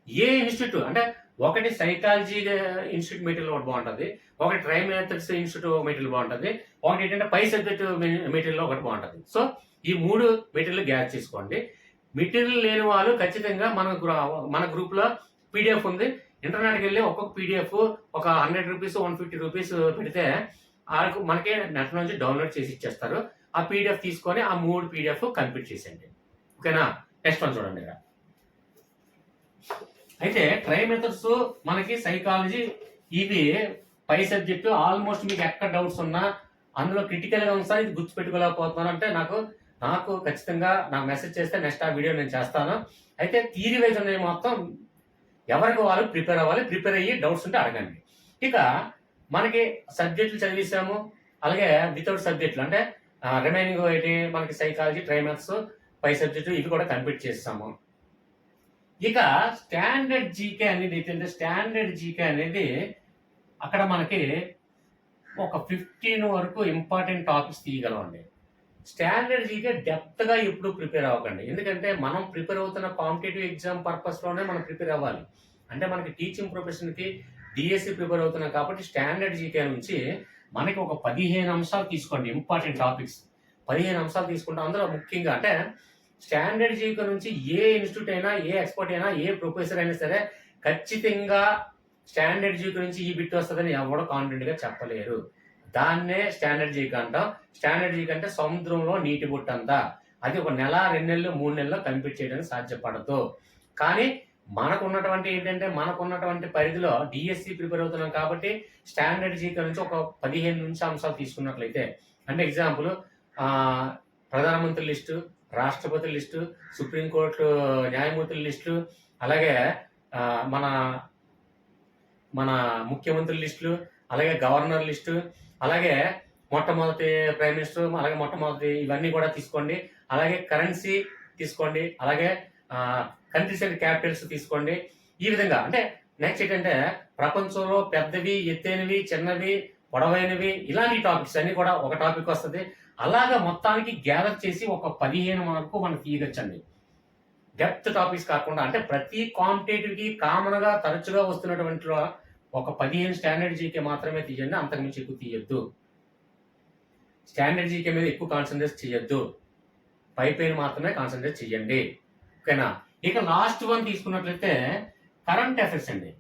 ఏ ఇన్స్టిట్యూట్ అంటే ఒకటి సైకాలజీ ఇన్స్టిట్యూట్ మెటీరియల్ ఒకటి బాగుంటుంది, ఒకటి ట్రై మెథడ్స్ ఇన్స్టిట్యూట్ మెటీరియల్ బాగుంటుంది, ఒకటి ఏంటంటే పై సబ్జెక్ట్ మెటీరియల్ ఒకటి బాగుంటుంది. సో ఈ 3 మెటీరియల్ గ్యాదర్ చేసుకోండి. మెటీరియల్ లేని వాళ్ళు ఖచ్చితంగా మన గ్రూప్ లో పీడిఎఫ్ ఉంది, ఇంటర్నెట్కి వెళ్ళి ఒక్కొక్క పీడిఎఫ్ ఒక 100 రూపీస్ 150 రూపీస్ పెడితే మనకి నెట్ నుంచి డౌన్లోడ్ చేసి ఇచ్చేస్తారు. ఆ పీడిఎఫ్ తీసుకొని ఆ 3 పీడిఎఫ్ కంప్లీట్ చేసేయండి. ఓకేనా? నెక్స్ట్ వన్ చూడండి. ఇక్కడ అయితే ట్రై మెథడ్స్ మనకి సైకాలజీ ఇవి పై సబ్జెక్టు ఆల్మోస్ట్ మీకు ఎక్కడ డౌట్స్ ఉన్నా అందులో క్రిటికల్ గా ఉంది సార్ ఇది గుర్తుపెట్టుకోలేకపోతున్నాను అంటే నాకు ఖచ్చితంగా నాకు మెసేజ్ చేస్తే నెక్స్ట్ ఆ వీడియో నేను చేస్తాను. అయితే థియరీ వైజ్ ఉన్నాయి మొత్తం ఎవరికి వాళ్ళు ప్రిపేర్ అవ్వాలి, ప్రిపేర్ అయ్యి డౌట్స్ ఉంటే అడగండి. ఇక మనకి సబ్జెక్టులు చదివిస్తాము, అలాగే వితౌట్ సబ్జెక్టులు అంటే రిమైనింగ్ ఏంటి మనకి సైకాలజీ, ట్రై మ్యాథ్స్, పై సబ్జెక్టు ఇవి కూడా కంప్లీట్ చేస్తాము. ఇక స్టాండర్డ్ జీకే అనేది ఏంటంటే స్టాండర్డ్ జీకే అనేది అక్కడ మనకి ఒక 15 వరకు ఇంపార్టెంట్ టాపిక్స్ తీయగలమండి. స్టాండర్డ్ జీకే డెప్త్ గా ఎప్పుడు ప్రిపేర్ అవ్వకండి, ఎందుకంటే మనం ప్రిపేర్ అవుతున్న కాంపిటేటివ్ ఎగ్జామ్ పర్పస్ లోనే మనం ప్రిపేర్ అవ్వాలి. అంటే మనకి టీచింగ్ ప్రొఫెషన్ కి డిఎస్సి ప్రిపేర్ అవుతున్నాం కాబట్టి స్టాండర్డ్ జీకే నుంచి మనకి ఒక 15 అంశాలు తీసుకోండి, ఇంపార్టెంట్ టాపిక్స్ 15 అంశాలు తీసుకుంటాం. అందులో ముఖ్యంగా అంటే స్టాండర్డ్ జీకే నుంచి ఏ ఇన్స్టిట్యూట్ అయినా, ఏ ఎక్స్పర్ట్ అయినా, ఏ ప్రొఫెసర్ అయినా సరే ఖచ్చితంగా స్టాండర్డ్ జీకే నుంచి ఈ బిట్ వస్తుందని ఎవడో కాన్ఫిడెంట్ గా చెప్పలేరు. దాన్నే స్టాండర్డ్ జీకే అంటాం. స్టాండర్డ్ జీకే అంటే సముద్రంలో నీటి బుట్ట అంతా, అది ఒక నెల 2 నెలలు 3 నెలల్లో కంప్లీట్ చేయడానికి సాధ్యపడదు. కానీ మనకున్నటువంటి ఏంటంటే మనకున్నటువంటి పరిధిలో డిఎస్సి ప్రిపేర్ అవుతున్నాం కాబట్టి స్టాండర్డ్ జీకే నుంచి ఒక 15 నుంచి అంశాలు తీసుకున్నట్లయితే, అంటే ఎగ్జాంపుల్ ప్రధానమంత్రి లిస్టు, రాష్ట్రపతి లిస్టు, సుప్రీంకోర్టు న్యాయమూర్తుల లిస్టు, అలాగే మన ముఖ్యమంత్రి లిస్టులు, అలాగే గవర్నర్ లిస్టు, అలాగే మొట్టమొదటి ప్రైమ్ మినిస్టర్, అలాగే మొట్టమొదటి ఇవన్నీ కూడా తీసుకోండి. అలాగే కరెన్సీ తీసుకోండి, అలాగే కంట్రీస్ అండ్ క్యాపిటల్స్ తీసుకోండి. ఈ విధంగా అంటే నెక్స్ట్ ఏంటంటే ప్రపంచంలో పెద్దవి, ఎత్తైనవి, చిన్నవి, పొడవైనవి, ఇలాంటి టాపిక్స్ అన్ని కూడా ఒక టాపిక్ వస్తుంది. అలాగా మొత్తానికి గ్యాదర్ చేసి ఒక 15 వరకు మనం తీయగచ్చండి. డెప్త్ టాపిక్స్ కాకుండా అంటే ప్రతి కాంపిటేటివ్ కి కామన్ గా తరచుగా వస్తున్నటువంటి ఒక 15 స్టాండర్డ్ జీకే మాత్రమే తీయండి, అంతకుమించి ఎక్కువ తీయద్దు. స్టాండర్డ్ జీకే మీద ఎక్కువ కాన్సన్ట్రేట్ చేయొద్దు, పైన మాత్రమే కాన్సన్ట్రేట్ చేయండి. ఓకేనా? ఇక లాస్ట్ వన్ తీసుకున్నట్లయితే కరెంట్ అఫైర్స్ అండి.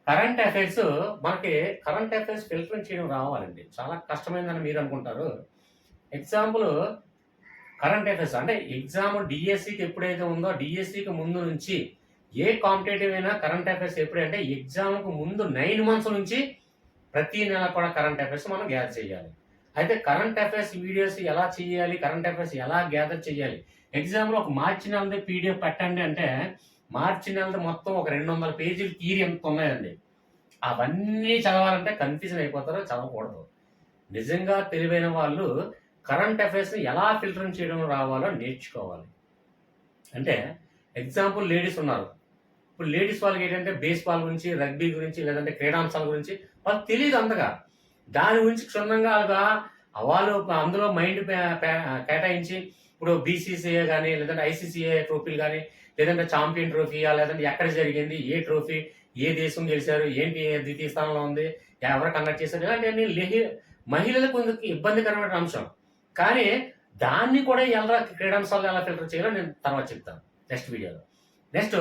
కరెంట్ అఫైర్స్ మనకి కరెంట్ అఫైర్స్ ఫిల్టరింగ్ చేయడం రావాలండి, చాలా కష్టమైందని మీరు అనుకుంటారు. ఎగ్జాంపుల్ కరెంట్ అఫైర్స్ అంటే ఎగ్జామ్ డిఎస్సికి ఎప్పుడైతే ఉందో డిఎస్సికి ముందు నుంచి ఏ కాంపిటేటివ్ అయినా కరెంట్ అఫైర్స్ ఎప్పుడంటే ఎగ్జామ్కు ముందు 9 months నుంచి ప్రతి నెల కూడా కరెంట్ అఫైర్స్ మనం గ్యాదర్ చేయాలి. అయితే కరెంట్ అఫైర్స్ వీడియోస్ ఎలా చేయాలి, కరెంట్ అఫైర్స్ ఎలా గ్యాదర్ చేయాలి, ఎగ్జామ్లో ఒక మార్చి నెలది పీడిఎఫ్ పెట్టండి అంటే మార్చి నెలది మొత్తం ఒక 200 పేజీలు థియరీ ఎంత ఉన్నాయండి. అవన్నీ చదవాలంటే కన్ఫ్యూజన్ అయిపోతారో, చదవకూడదు. నిజంగా తెలివైన వాళ్ళు కరెంట్ అఫైర్స్ని ఎలా ఫిల్టరింగ్ చేయడం రావాలో నేర్చుకోవాలి. అంటే ఎగ్జాంపుల్ లేడీస్ ఉన్నారు, ఇప్పుడు లేడీస్ వాళ్ళకి ఏంటంటే బేస్బాల్ గురించి, రగ్బీ గురించి, లేదంటే క్రీడాంశాల గురించి వాళ్ళకి తెలియదు అంతగా. దాని గురించి క్షుణ్ణంగా వాళ్ళు అందులో మైండ్ కేటాయించి ఇప్పుడు బీసీసీఏ కానీ, లేదంటే ఐసీసీఏ ట్రోఫీలు కానీ, లేదంటే ఛాంపియన్ ట్రోఫీయా, లేదంటే ఎక్కడ జరిగింది, ఏ ట్రోఫీ, ఏ దేశం గెలిచారు, ఏంటి ద్వితీయ స్థానంలో ఉంది, ఎవరు కండక్ట్ చేశారు, ఇలాంటివన్నీ మహిళలకు కొంచెం ఇబ్బందికరమైన అంశం. కానీ దాన్ని కూడా ఎలా క్రీడాంశాలు ఎలా ఫిల్టర్ చేయాలో నేను తర్వాత చెప్తాను నెక్స్ట్ వీడియోలో. నెక్స్ట్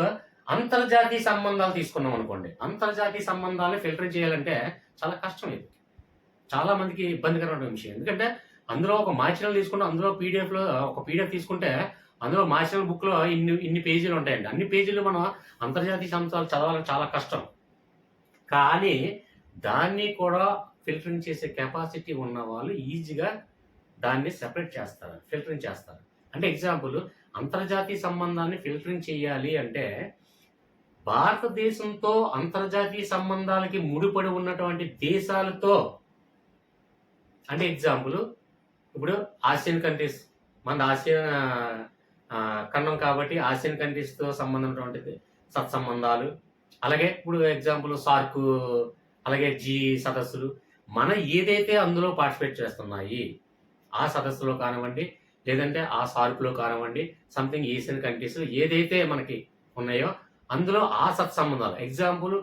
అంతర్జాతీయ సంబంధాలు తీసుకున్నాం అనుకోండి. అంతర్జాతీయ సంబంధాలను ఫిల్టర్ చేయాలంటే చాలా కష్టం ఇది. చాలా మందికి ఇబ్బందికరమైన విషయం. ఎందుకంటే అందులో ఒక మార్జినల్ తీసుకుంటే అందులో పీడిఎఫ్లో ఒక పీడిఎఫ్ తీసుకుంటే అందులో మార్జినల్ బుక్లో ఇన్ని పేజీలు ఉంటాయండి. అన్ని పేజీలు మనం అంతర్జాతీయ సంస్థలు చదవాలని చాలా కష్టం. కానీ దాన్ని కూడా ఫిల్టరింగ్ చేసే కెపాసిటీ ఉన్న వాళ్ళు ఈజీగా దాన్ని సెపరేట్ చేస్తారు, ఫిల్టరింగ్ చేస్తారు. అంటే ఎగ్జాంపుల్, అంతర్జాతీయ సంబంధాన్ని ఫిల్టరింగ్ చేయాలి అంటే భారతదేశంతో అంతర్జాతీయ సంబంధాలకి ముడిపడి ఉన్నటువంటి దేశాలతో, అంటే ఎగ్జాంపుల్ ఇప్పుడు ఆసియన్ కంట్రీస్, మన ఆసియన్ ఖండం కాబట్టి ఆసియన్ కంట్రీస్తో సంబంధం ఉన్నటువంటి సత్సంబంధాలు, అలాగే ఇప్పుడు ఎగ్జాంపుల్ సార్క్, అలాగే జీ సదస్సులు, మన ఏదైతే అందులో పార్టిసిపేట్ చేస్తున్నాయి ఆ సదస్సులో కానివ్వండి, లేదంటే ఆ సార్క్లో కానివ్వండి, సంథింగ్ ఏషియన్ కంట్రీస్ ఏదైతే మనకి ఉన్నాయో అందులో ఆ సత్సంబంధాలు, ఎగ్జాంపుల్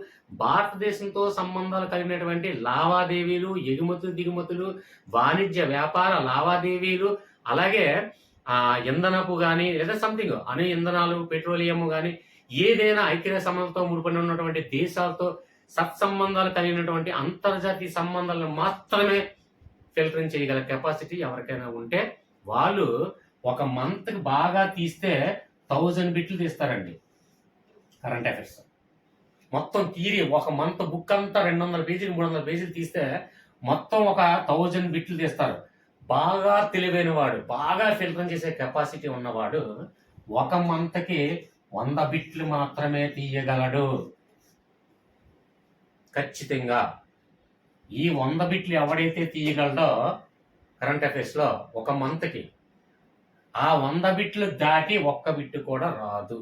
భారతదేశంతో సంబంధాలు కలిగినటువంటి లావాదేవీలు, ఎగుమతులు దిగుమతులు, వాణిజ్య వ్యాపార లావాదేవీలు, అలాగే ఇంధనపు కానీ లేదా సంథింగ్ అణు ఇంధనాలు, పెట్రోలియం కానీ ఏదైనా ఐక్యరాజ్య సమాఖ్యతో ముడిపడి ఉన్నటువంటి దేశాలతో సత్సంబంధాలు కలిగినటువంటి అంతర్జాతీయ సంబంధాలను మాత్రమే ఫిల్టరింగ్ చేయగల కెపాసిటీ ఎవరికైనా ఉంటే వాళ్ళు ఒక మంత్కి బాగా తీస్తే 1000 బిట్లు తీస్తారండి. కరెంట్ అఫైర్స్ మొత్తం తీరి ఒక మంత్ బుక్ అంతా 200 పేజీలు 300 పేజీలు తీస్తే మొత్తం ఒక 1000 బిట్లు తీస్తారు. బాగా తెలివైన వాడు, బాగా ఫిల్టరింగ్ చేసే కెపాసిటీ ఉన్నవాడు ఒక మంత్కి 100 బిట్లు మాత్రమే తీయగలడు. ఖచ్చితంగా ఈ 100 బిట్లు ఎవడైతే తీయగలడో కరెంట్ అఫైర్స్లో ఒక మంత్కి, ఆ 100 బిట్లు దాటి ఒక్క బిట్టు కూడా రాదు.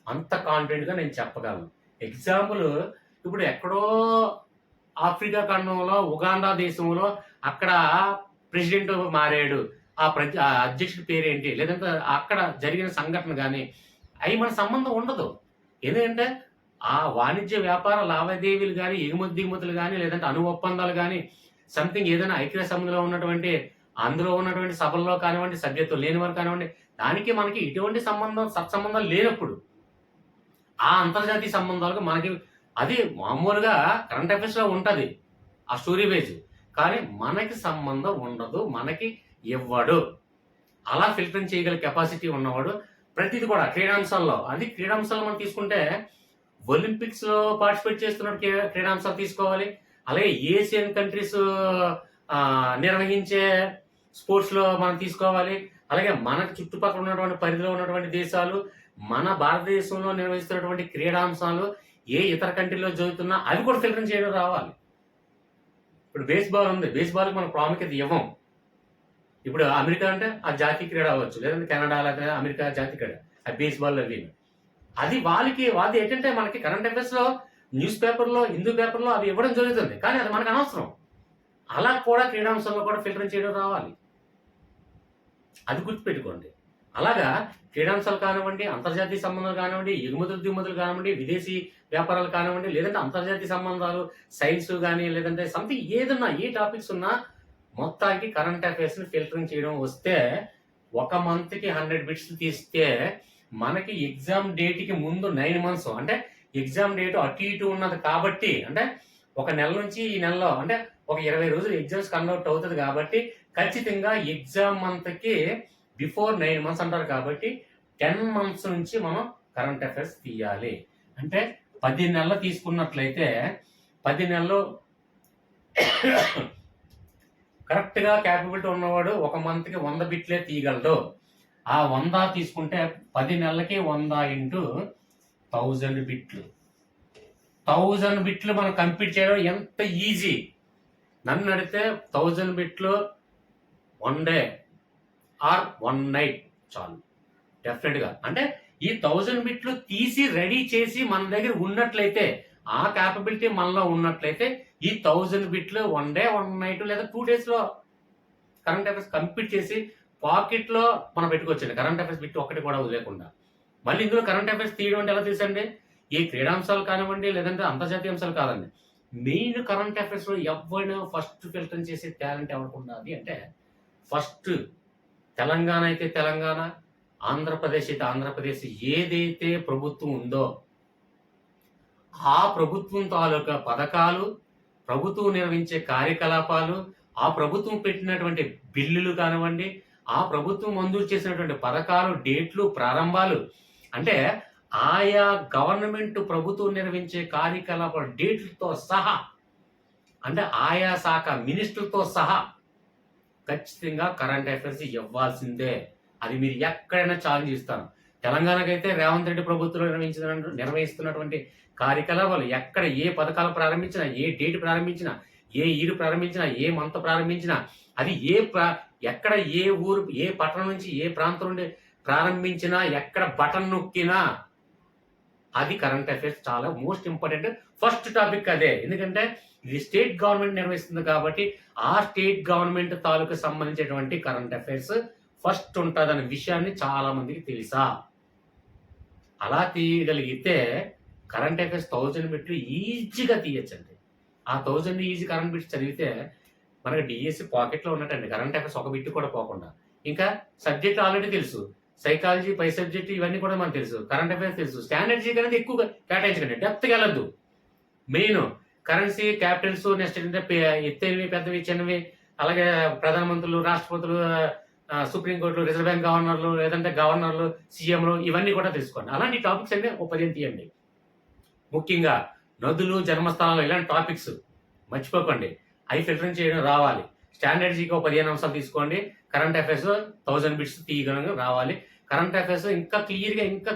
అంత కాన్ఫిడెంట్గా నేను చెప్పగలను. ఎగ్జాంపుల్, ఇప్పుడు ఎక్కడో ఆఫ్రికా ఖండంలో ఉగాండా దేశంలో అక్కడ ప్రెసిడెంట్ మారాడు, ఆ అధ్యక్షుడి పేరేంటి, లేదంటే అక్కడ జరిగిన సంఘటన కానీ అవి మన సంబంధం ఉండదు. ఎందుకంటే ఆ వాణిజ్య వ్యాపార లావాదేవీలు కానీ, ఎగుమతి దిగుమతులు కానీ, లేదంటే అణు ఒప్పందాలు కానీ, సంథింగ్ ఏదైనా ఐక్యరాజ్య సమితిలో ఉన్నటువంటి అందులో ఉన్నటువంటి సభల్లో కానివ్వండి, సభ్యత్వం లేని వారు కానివ్వండి, దానికి మనకి ఎటువంటి సత్సంబంధాలు లేనప్పుడు ఆ అంతర్జాతీయ సంబంధాలకు మనకి అది మామూలుగా కరెంట్ అఫైర్స్లో ఉంటుంది ఆ స్టోరీ బేస్, కానీ మనకి సంబంధం ఉండదు, మనకి ఇవ్వడు. అలా ఫిల్టరింగ్ చేయగల కెపాసిటీ ఉన్నవాడు ప్రతిది కూడా క్రీడాంశాల్లో, అది క్రీడాంశాలు మనం తీసుకుంటే ఒలింపిక్స్లో పార్టిసిపేట్ చేస్తున్న క్రీడాంశాలు తీసుకోవాలి, అలాగే ఏషియన్ కంట్రీస్ నిర్వహించే స్పోర్ట్స్లో మనం తీసుకోవాలి, అలాగే మనకు చుట్టుపక్కల ఉన్నటువంటి పరిధిలో ఉన్నటువంటి దేశాలు, మన భారతదేశంలో నిర్వహిస్తున్నటువంటి క్రీడాంశాలు ఏ ఇతర కంట్రీలో జరుగుతున్నా అవి కూడా ఫిల్టరింగ్ చేయడం రావాలి. ఇప్పుడు బేస్బాల్ ఉంది, బేస్బాల్కి మనం ప్రాముఖ్యత ఇవ్వం. ఇప్పుడు అమెరికా అంటే ఆ జాతీయ క్రీడ అవ్వచ్చు, లేదంటే కెనడా లేదా అమెరికా జాతీయ క్రీడ, ఆ బేస్బాల్ అవి అది వాళ్ళది ఏంటంటే మనకి కరెంట్ అఫైర్స్లో న్యూస్ పేపర్లో, హిందూ పేపర్లో అవి ఇవ్వడం జరుగుతుంది, కానీ అది మనకు అనవసరం. అలా కూడా క్రీడాంశంలో కూడా ఫిల్టరింగ్ చేయడం రావాలి, అది గుర్తుపెట్టుకోండి. అలాగా క్రీడాంశాలు కానివ్వండి, అంతర్జాతీయ సంబంధాలు కానివ్వండి, ఎగుమతులు దిగుమతులు కానివ్వండి, విదేశీ వ్యాపారాలు కానివ్వండి, లేదంటే అంతర్జాతీయ సంబంధాలు, సైన్స్ కానీ, లేదంటే సంథింగ్ ఏదన్నా ఏ టాపిక్స్ ఉన్నా మొత్తానికి కరెంట్ అఫైర్స్ని ఫిల్టరింగ్ చేయడం వస్తే ఒక మంత్కి 100 బిట్స్ తీస్తే మనకి ఎగ్జామ్ డేట్కి ముందు 9 months, అంటే ఎగ్జామ్ డేట్ అటు ఇటు ఉన్నది కాబట్టి, అంటే ఒక నెల నుంచి ఈ నెలలో అంటే ఒక 20 రోజులు ఎగ్జామ్స్ కండక్ట్ అవుతుంది కాబట్టి ఖచ్చితంగా ఎగ్జామ్ మంత్కి బిఫోర్ 9 months అంటారు కాబట్టి 10 months నుంచి మనం కరెంట్ అఫైర్స్ తీయాలి. అంటే 10 నెలలు తీసుకున్నట్లయితే 10 నెలలు కరెక్ట్గా క్యాపబిలిటీ ఉన్నవాడు ఒక మంత్కి 100 బిట్లే తీయగలడు. ఆ 100 తీసుకుంటే 10 నెలలకి 100 ఇంటూ 1000 బిట్లు. 1000 బిట్లు మనం కంప్లీట్ చేయడం ఎంత ఈజీ. నన్ను అడిగితే 1000 బిట్లు 1 day ఆర్ 1 night చాలు డెఫినెట్గా. అంటే ఈ 1000 బిట్లు తీసి రెడీ చేసి మన దగ్గర ఉన్నట్లయితే, ఆ క్యాపబిలిటీ మనలో ఉన్నట్లయితే ఈ 1000 బిట్లు 1 day 1 night లేదా 2 daysలో కరెంట్ అఫైర్స్ కంప్లీట్ చేసి పాకెట్లో మనం పెట్టుకోవచ్చండి. కరెంట్ అఫైర్స్ బిట్ ఒక్కటి కూడా వదిలేకుండా. మళ్ళీ ఇందులో కరెంట్ అఫైర్స్ తీయడం అంటే ఎలా తెలుసండి, ఈ క్రీడాంశాలు కానివ్వండి, లేదంటే అంతర్జాతీయ అంశాలు కాదండి, మెయిన్ కరెంట్ అఫైర్స్లో ఎవరైనా ఫస్ట్ ఫిల్టర్ చేసే టాలెంట్ ఎవరికి ఉన్నది అంటే ఫస్ట్ తెలంగాణ అయితే తెలంగాణ, ఆంధ్రప్రదేశ్ అయితే ఆంధ్రప్రదేశ్, ఏదైతే ప్రభుత్వం ఉందో ఆ ప్రభుత్వం తాలూకా పథకాలు, ప్రభుత్వం నిర్వహించే కార్యకలాపాలు, ఆ ప్రభుత్వం పెట్టినటువంటి బిల్లులు కానివ్వండి, ఆ ప్రభుత్వం మంజూరు చేసినటువంటి పథకాలు, డేట్లు, ప్రారంభాలు, అంటే ఆయా గవర్నమెంట్ ప్రభుత్వం నిర్వహించే కార్యకలాపాల డేట్లతో సహా, అంటే ఆయా శాఖ మినిస్టర్లతో సహా ఖచ్చితంగా కరెంట్ అఫైర్స్ ఇవ్వాల్సిందే. అది మీరు ఎక్కడైనా ఛాలెంజ్ ఇస్తాను. తెలంగాణకైతే రేవంత్ రెడ్డి ప్రభుత్వం నిర్వహిస్తున్నటువంటి కార్యకలాపాలు, ఎక్కడ ఏ పథకాలు ప్రారంభించినా, ఏ డేట్ ప్రారంభించినా, ఏ ఈడు ప్రారంభించినా, ఏ మంత్ ప్రారంభించినా, అది ఎక్కడ ఏ ఊరు, ఏ పట్టణం నుంచి, ఏ ప్రాంతం నుండి ప్రారంభించినా, ఎక్కడ బటన్ నొక్కినా అది కరెంట్ అఫైర్స్ చాలా మోస్ట్ ఇంపార్టెంట్ ఫస్ట్ టాపిక్ అదే. ఎందుకంటే ఇది స్టేట్ గవర్నమెంట్ నిర్వహిస్తుంది కాబట్టి ఆ స్టేట్ గవర్నమెంట్ తాలూకు సంబంధించినటువంటి కరెంట్ అఫైర్స్ ఫస్ట్ ఉంటుందనే విషయాన్ని చాలా మందికి తెలుసా. అలా తీయగలిగితే కరెంట్ అఫైర్స్ 1000 బిట్లు ఈజీగా తీయచ్చండి. ఆ 1000 ఈజీ కరెంట్ బిట్స్ చదివితే మనకి డిఎస్సి పాకెట్లో ఉన్నట్టండి. కరెంట్ అఫైర్స్ ఒక బిట్ కూడా పోకుండా. ఇంకా సబ్జెక్ట్ ఆల్రెడీ తెలుసు, సైకాలజీ పై సబ్జెక్ట్ ఇవన్నీ కూడా మనకు తెలుసు, కరెంట్ అఫైర్స్ తెలుసు. స్టాండర్డ్ జీ అనేది ఎక్కువగా కేటాయించకండి, డెప్త్కి వెళ్ళొద్దు. మెయిన్ కరెన్సీ, క్యాపిటల్స్, నెక్స్ట్ ఏంటంటే ఎత్తేవి, పెద్దవి, చిన్నవి, అలాగే ప్రధానమంత్రులు, రాష్ట్రపతులు, సుప్రీంకోర్టులు, రిజర్వ్ బ్యాంక్ గవర్నర్లు, లేదంటే గవర్నర్లు, సీఎంలు, ఇవన్నీ కూడా తెలుసుకోండి. అలాంటి టాపిక్స్ అంటే ఒక 10 తీయండి. ముఖ్యంగా నదులు, జన్మస్థానాలు, ఇలాంటి టాపిక్స్ మర్చిపోకండి. అవి ఫిల్టరింగ్ చేయడం రావాలి. స్టాండర్డ్ జీకి ఒక 15 అంశాలు తీసుకోండి. కరెంట్ అఫైర్స్ 1000 బిట్స్ తీయగలను రావాలి. కరెంట్ అఫైర్స్ ఇంకా క్లియర్గా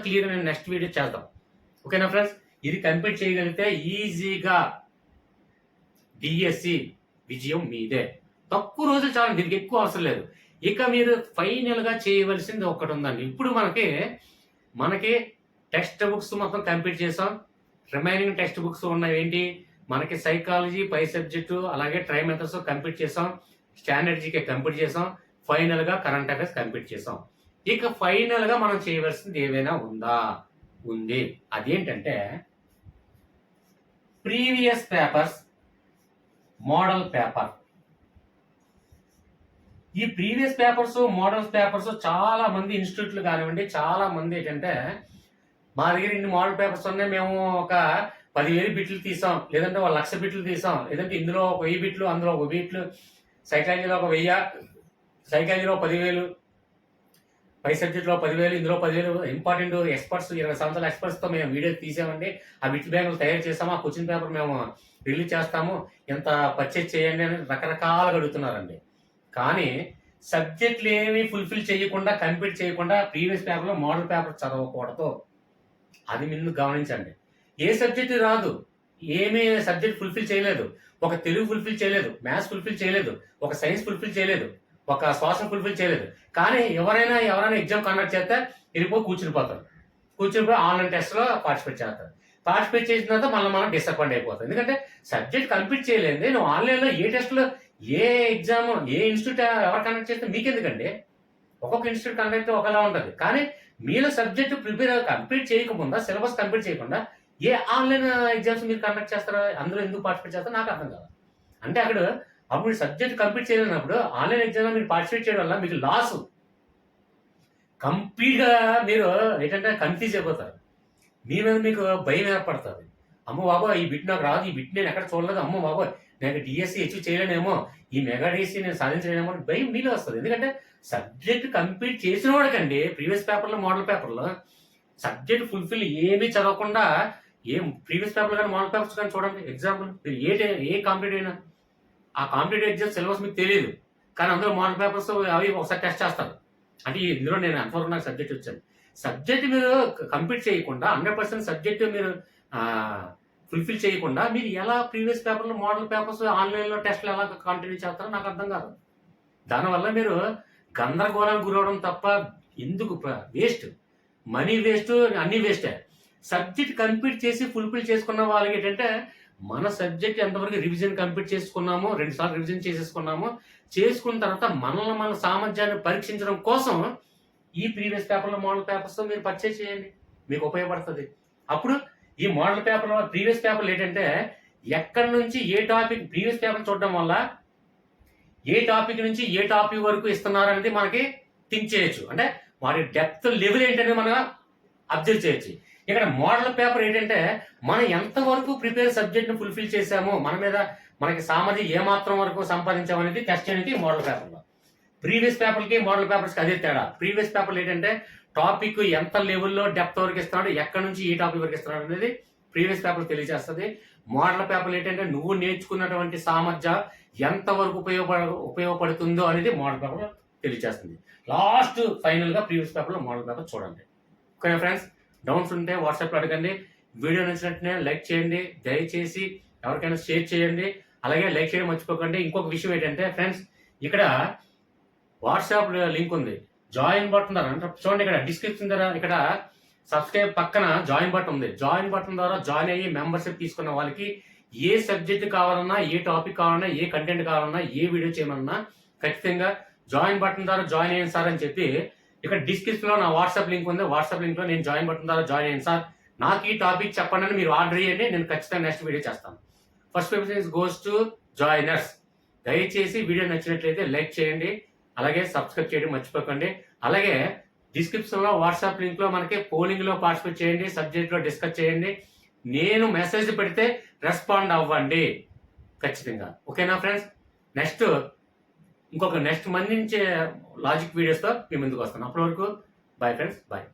నేను నెక్స్ట్ వీడియో చేద్దాం. ఓకేనా ఫ్రెండ్స్? ఇది కంప్లీట్ చేయగలిగితే ఈజీగా డిఎస్సి విజయం మీదే. తక్కువ రోజులు చాలా, దీనికి ఎక్కువ అవసరం లేదు. ఇక మీరు ఫైనల్గా చేయవలసింది ఒకటి ఉందండి. ఇప్పుడు మనకి టెక్స్ట్ బుక్స్ మొత్తం కంప్లీట్ చేసాం. రిమైనింగ్ టెక్స్ట్ బుక్స్ ఉన్నాయి ఏంటి, మనకి సైకాలజీ పై సబ్జెక్టు, అలాగే ట్రై మెథడ్స్ కంప్లీట్ చేసాం, స్టాండర్డ్ జీకే కంప్లీట్ చేసాం, ఫైనల్గా కరెంట్ అఫైర్స్ కంప్లీట్ చేసాం. ఇక ఫైనల్గా మనం చేయవలసింది ఏమైనా ఉంది. అదేంటంటే ప్రీవియస్ పేపర్స్ మోడల్ పేపర్. ఈ ప్రీవియస్ పేపర్స్, మోడల్స్ పేపర్స్ చాలా మంది ఇన్స్టిట్యూట్లు కానివ్వండి, చాలా మంది ఏంటంటే మా దగ్గర ఇన్ని మోడల్ పేపర్స్ ఉన్నాయి, మేము ఒక 10,000 బిట్లు తీసాం, లేదంటే 1,00,000 బిట్లు తీసాం, లేదంటే ఇందులో ఒక 1000 బిట్లు, అందులో ఒక బిట్లు, సైకాలజీలో ఒక 1000, సైకాలజీలో 10,000, పై సబ్జెక్ట్లో 10,000, ఇందులో 10,000. ఇంపార్టెంట్ ఎక్స్పర్ట్స్, 20 సంవత్సరాల ఎక్స్పర్ట్స్తో మేము వీడియో తీసామండి. ఆ బిట్ బ్యాంకులు తయారు చేస్తాము, ఆ క్వశ్చన్ పేపర్ మేము రిలీజ్ చేస్తాము, ఎంత పర్చేజ్ చేయండి అని రకరకాలుగా అడుగుతున్నారండి. కానీ సబ్జెక్టులు ఏమీ ఫుల్ఫిల్ చేయకుండా, కంప్లీట్ చేయకుండా ప్రీవియస్ పేపర్లో మోడల్ పేపర్ చదవకూడదు. అది మీరు గమనించండి. ఏ సబ్జెక్ట్ రాదు, ఏమీ సబ్జెక్ట్ ఫుల్ఫిల్ చేయలేదు, ఒక తెలుగు ఫుల్ఫిల్ చేయలేదు, మ్యాథ్స్ ఫుల్ఫిల్ చేయలేదు, ఒక సైన్స్ ఫుల్ఫిల్ చేయలేదు, ఒక సోషల్ ఫుల్ఫిల్ చేయలేదు. కానీ ఎవరైనా ఎగ్జామ్ కండక్ట్ చేస్తే వెళ్ళిపోయి కూర్చునిపోయి ఆన్లైన్ టెస్ట్లో పార్టిసిపేట్ చేస్తారు. పార్టిసిపేట్ చేసిన తర్వాత మనం డిసప్పాయింట్ అయిపోతాం. ఎందుకంటే సబ్జెక్ట్ కంప్లీట్ చేయలేదు. నువ్వు ఆన్లైన్లో ఏ టెస్ట్లో, ఏ ఎగ్జామ్, ఏ ఇన్స్టిట్యూట్ ఎవరు కండక్ట్ చేస్తే మీకెందుకండి? ఒక్కొక్క ఇన్స్టిట్యూట్ కండక్ట్ ఒకలా ఉంటుంది. కానీ మీరు సబ్జెక్ట్ కంప్లీట్ చేయకుండా, సిలబస్ కంప్లీట్ చేయకుండా ఏ ఆన్లైన్ ఎగ్జామ్స్ మీరు కండక్ట్ చేస్తారో, అందులో ఎందుకు పార్టిసిపేట్ చేస్తారో నాకు అర్థం కాదు. అంటే అప్పుడు సబ్జెక్ట్ కంప్లీట్ చేయలేనప్పుడు ఆన్లైన్ ఎగ్జామ్లో మీరు పార్టిసిపేట్ చేయడం వల్ల మీకు లాస్. కంప్లీట్గా మీరు ఏంటంటే కన్ఫ్యూజ్ అయిపోతారు. మీ మీద మీకు భయం ఏర్పడుతుంది. అమ్మో బాబో, ఈ బిట్ నాకు రాదు, ఈ బిట్ నేను ఎక్కడ చూడలేదు, అమ్మో బాబో నేను డిఎస్సి అచీవ్ చేయలేనేమో, ఈ మెగా డిఎస్సి నేను సాధించలేనేమో అని భయం మీలో వస్తుంది. ఎందుకంటే సబ్జెక్ట్ కంప్లీట్ చేసిన వాడికండి ప్రీవియస్ పేపర్లో, మోడల్ పేపర్లో సబ్జెక్ట్ ఫుల్ఫిల్ ఏమీ చదవకుండా, ప్రీవియస్ పేపర్ కానీ మోడల్ పేపర్స్ కానీ చూడండి. ఎగ్జాంపుల్ మీరు ఏ కాంపిటేటివ్ అయినా, ఆ కాంపిటేటివ్ ఎగ్జామ్ సిలబస్ మీకు తెలియదు, కానీ అందులో మోడల్ పేపర్స్ అవి ఒకసారి టెస్ట్ చేస్తారు. అంటే ఇందులో నేను అంతవరకు నాకు సబ్జెక్ట్ వచ్చాను. సబ్జెక్ట్ మీరు కంప్లీట్ చేయకుండా, 100% సబ్జెక్ట్ మీరు ఫుల్ఫిల్ చేయకుండా మీరు ఎలా ప్రీవియస్ పేపర్లో, మోడల్ పేపర్స్, ఆన్లైన్లో టెస్ట్లు ఎలా కంటిన్యూ చేస్తారో నాకు అర్థం కాదు. దానివల్ల మీరు గందరగోళానికి గురవడం తప్ప ఎందుకు? వేస్ట్, మనీ వేస్ట్, అన్నీ వేస్టే. సబ్జెక్ట్ కంప్లీట్ చేసి ఫుల్ఫిల్ చేసుకున్న వాళ్ళకి ఏంటంటే, మన సబ్జెక్ట్ ఎంతవరకు రివిజన్ కంప్లీట్ చేసుకున్నామో, 2 సార్లు రివిజన్ చేసుకున్నామో, చేసుకున్న తర్వాత మన సామర్థ్యాన్ని పరీక్షించడం కోసం ఈ ప్రీవియస్ పేపర్లో, మోడల్ పేపర్స్ మీరు పర్చేజ్ చేయండి, మీకు ఉపయోగపడుతుంది. అప్పుడు ఈ మోడల్ పేపర్లో, ప్రీవియస్ పేపర్లు ఏంటంటే ఎక్కడి నుంచి ఏ టాపిక్ ప్రీవియస్ పేపర్ చూడడం వల్ల ఏ టాపిక్ నుంచి ఏ టాపిక్ వరకు ఇస్తున్నారు అనేది మనకి థింక్ చేయొచ్చు. అంటే వాటి డెప్త్ లెవెల్ ఏంటనేది మనం అబ్జర్వ్ చేయొచ్చు. ఇక్కడ మోడల్ పేపర్ ఏంటంటే మనం ఎంతవరకు ప్రిపేర్ సబ్జెక్ట్ని ఫుల్ఫిల్ చేసాము, మన మీద మనకి సామర్థ్యం ఏమాత్రం వరకు సంపాదించాము అనేది టెస్ట్ అనేది మోడల్ పేపర్లో. ప్రీవియస్ పేపర్కి మోడల్ పేపర్స్కి అదే తేడా. ప్రీవియస్ పేపర్లు ఏంటంటే టాపిక్ ఎంత లెవెల్లో డెప్త్ వరకు ఇస్తున్నాడు, ఎక్కడి నుంచి ఏ టాపిక్ వరకు ఇస్తున్నాడు అనేది ప్రీవియస్ పేపర్ తెలియజేస్తుంది. మోడల్ పేపర్లు ఏంటంటే నువ్వు నేర్చుకున్నటువంటి సామర్థ్యం ఎంత వరకు ఉపయోగపడుతుందో అనేది మోడల్ పేపర్ తెలియజేస్తుంది. లాస్ట్ ఫైనల్గా ప్రీవియస్ పేపర్లో మోడల్ పేపర్ చూడండి. ఓకే ఫ్రెండ్స్, డౌట్స్ ఉంటే వాట్సాప్లో అడగండి. వీడియో నచ్చినట్టునే లైక్ చేయండి, దయచేసి ఎవరికైనా షేర్ చేయండి. అలాగే లైక్ చేయడం మర్చిపోకండి. ఇంకొక విషయం ఏంటంటే ఫ్రెండ్స్, ఇక్కడ వాట్సాప్ లింక్ ఉంది, జాయిన్ బటన్ ద్వారా అంటే చూడండి, ఇక్కడ డిస్క్రిప్షన్ ద్వారా ఇక్కడ సబ్స్క్రైబ్ పక్కన జాయిన్ బటన్ ఉంది. జాయిన్ బటన్ ద్వారా జాయిన్ అయ్యి మెంబర్షిప్ తీసుకున్న వాళ్ళకి ఏ సబ్జెక్ట్ కావాలన్నా, ఏ టాపిక్ కావాలన్నా, ఏ కంటెంట్ కావాలన్నా, ఏ వీడియో చేయమన్నా ఖచ్చితంగా జాయిన్ బటన్ ద్వారా జాయిన్ అయ్యాను సార్ అని చెప్పి ఇక్కడ డిస్క్రిప్షన్ లో నా వాట్సాప్ లింక్ ఉంది. వాట్సాప్ లింక్ లో నేను జాయిన్ బటన్ ద్వారా జాయిన్ అయ్యాను సార్, నాకు ఈ టాపిక్ చెప్పండి అని మీరు ఆర్డర్ చేయండి, నేను ఖచ్చితంగా నెక్స్ట్ వీడియో చేస్తాను. First preference goes to joiners. దయచేసి వీడియో నచ్చినట్లయితే లైక్ చేయండి, అలాగే సబ్స్క్రైబ్ చేయడం మర్చిపోకండి. అలాగే డిస్క్రిప్షన్ లో వాట్సాప్ లింక్ లో మనకి పోలింగ్ లో పార్టిసిపేట్ చేయండి, సబ్జెక్ట్ లో డిస్కస్ చేయండి. నేను మెసేజ్ పెడితే రెస్పాండ్ అవ్వండి ఖచ్చితంగా. ఓకేనా ఫ్రెండ్స్, నెక్స్ట్ మంది నుంచి లాజిక్ వీడియోస్తో మీ ముందుకు వస్తాను. అప్పటి వరకు బాయ్ ఫ్రెండ్స్, బాయ్.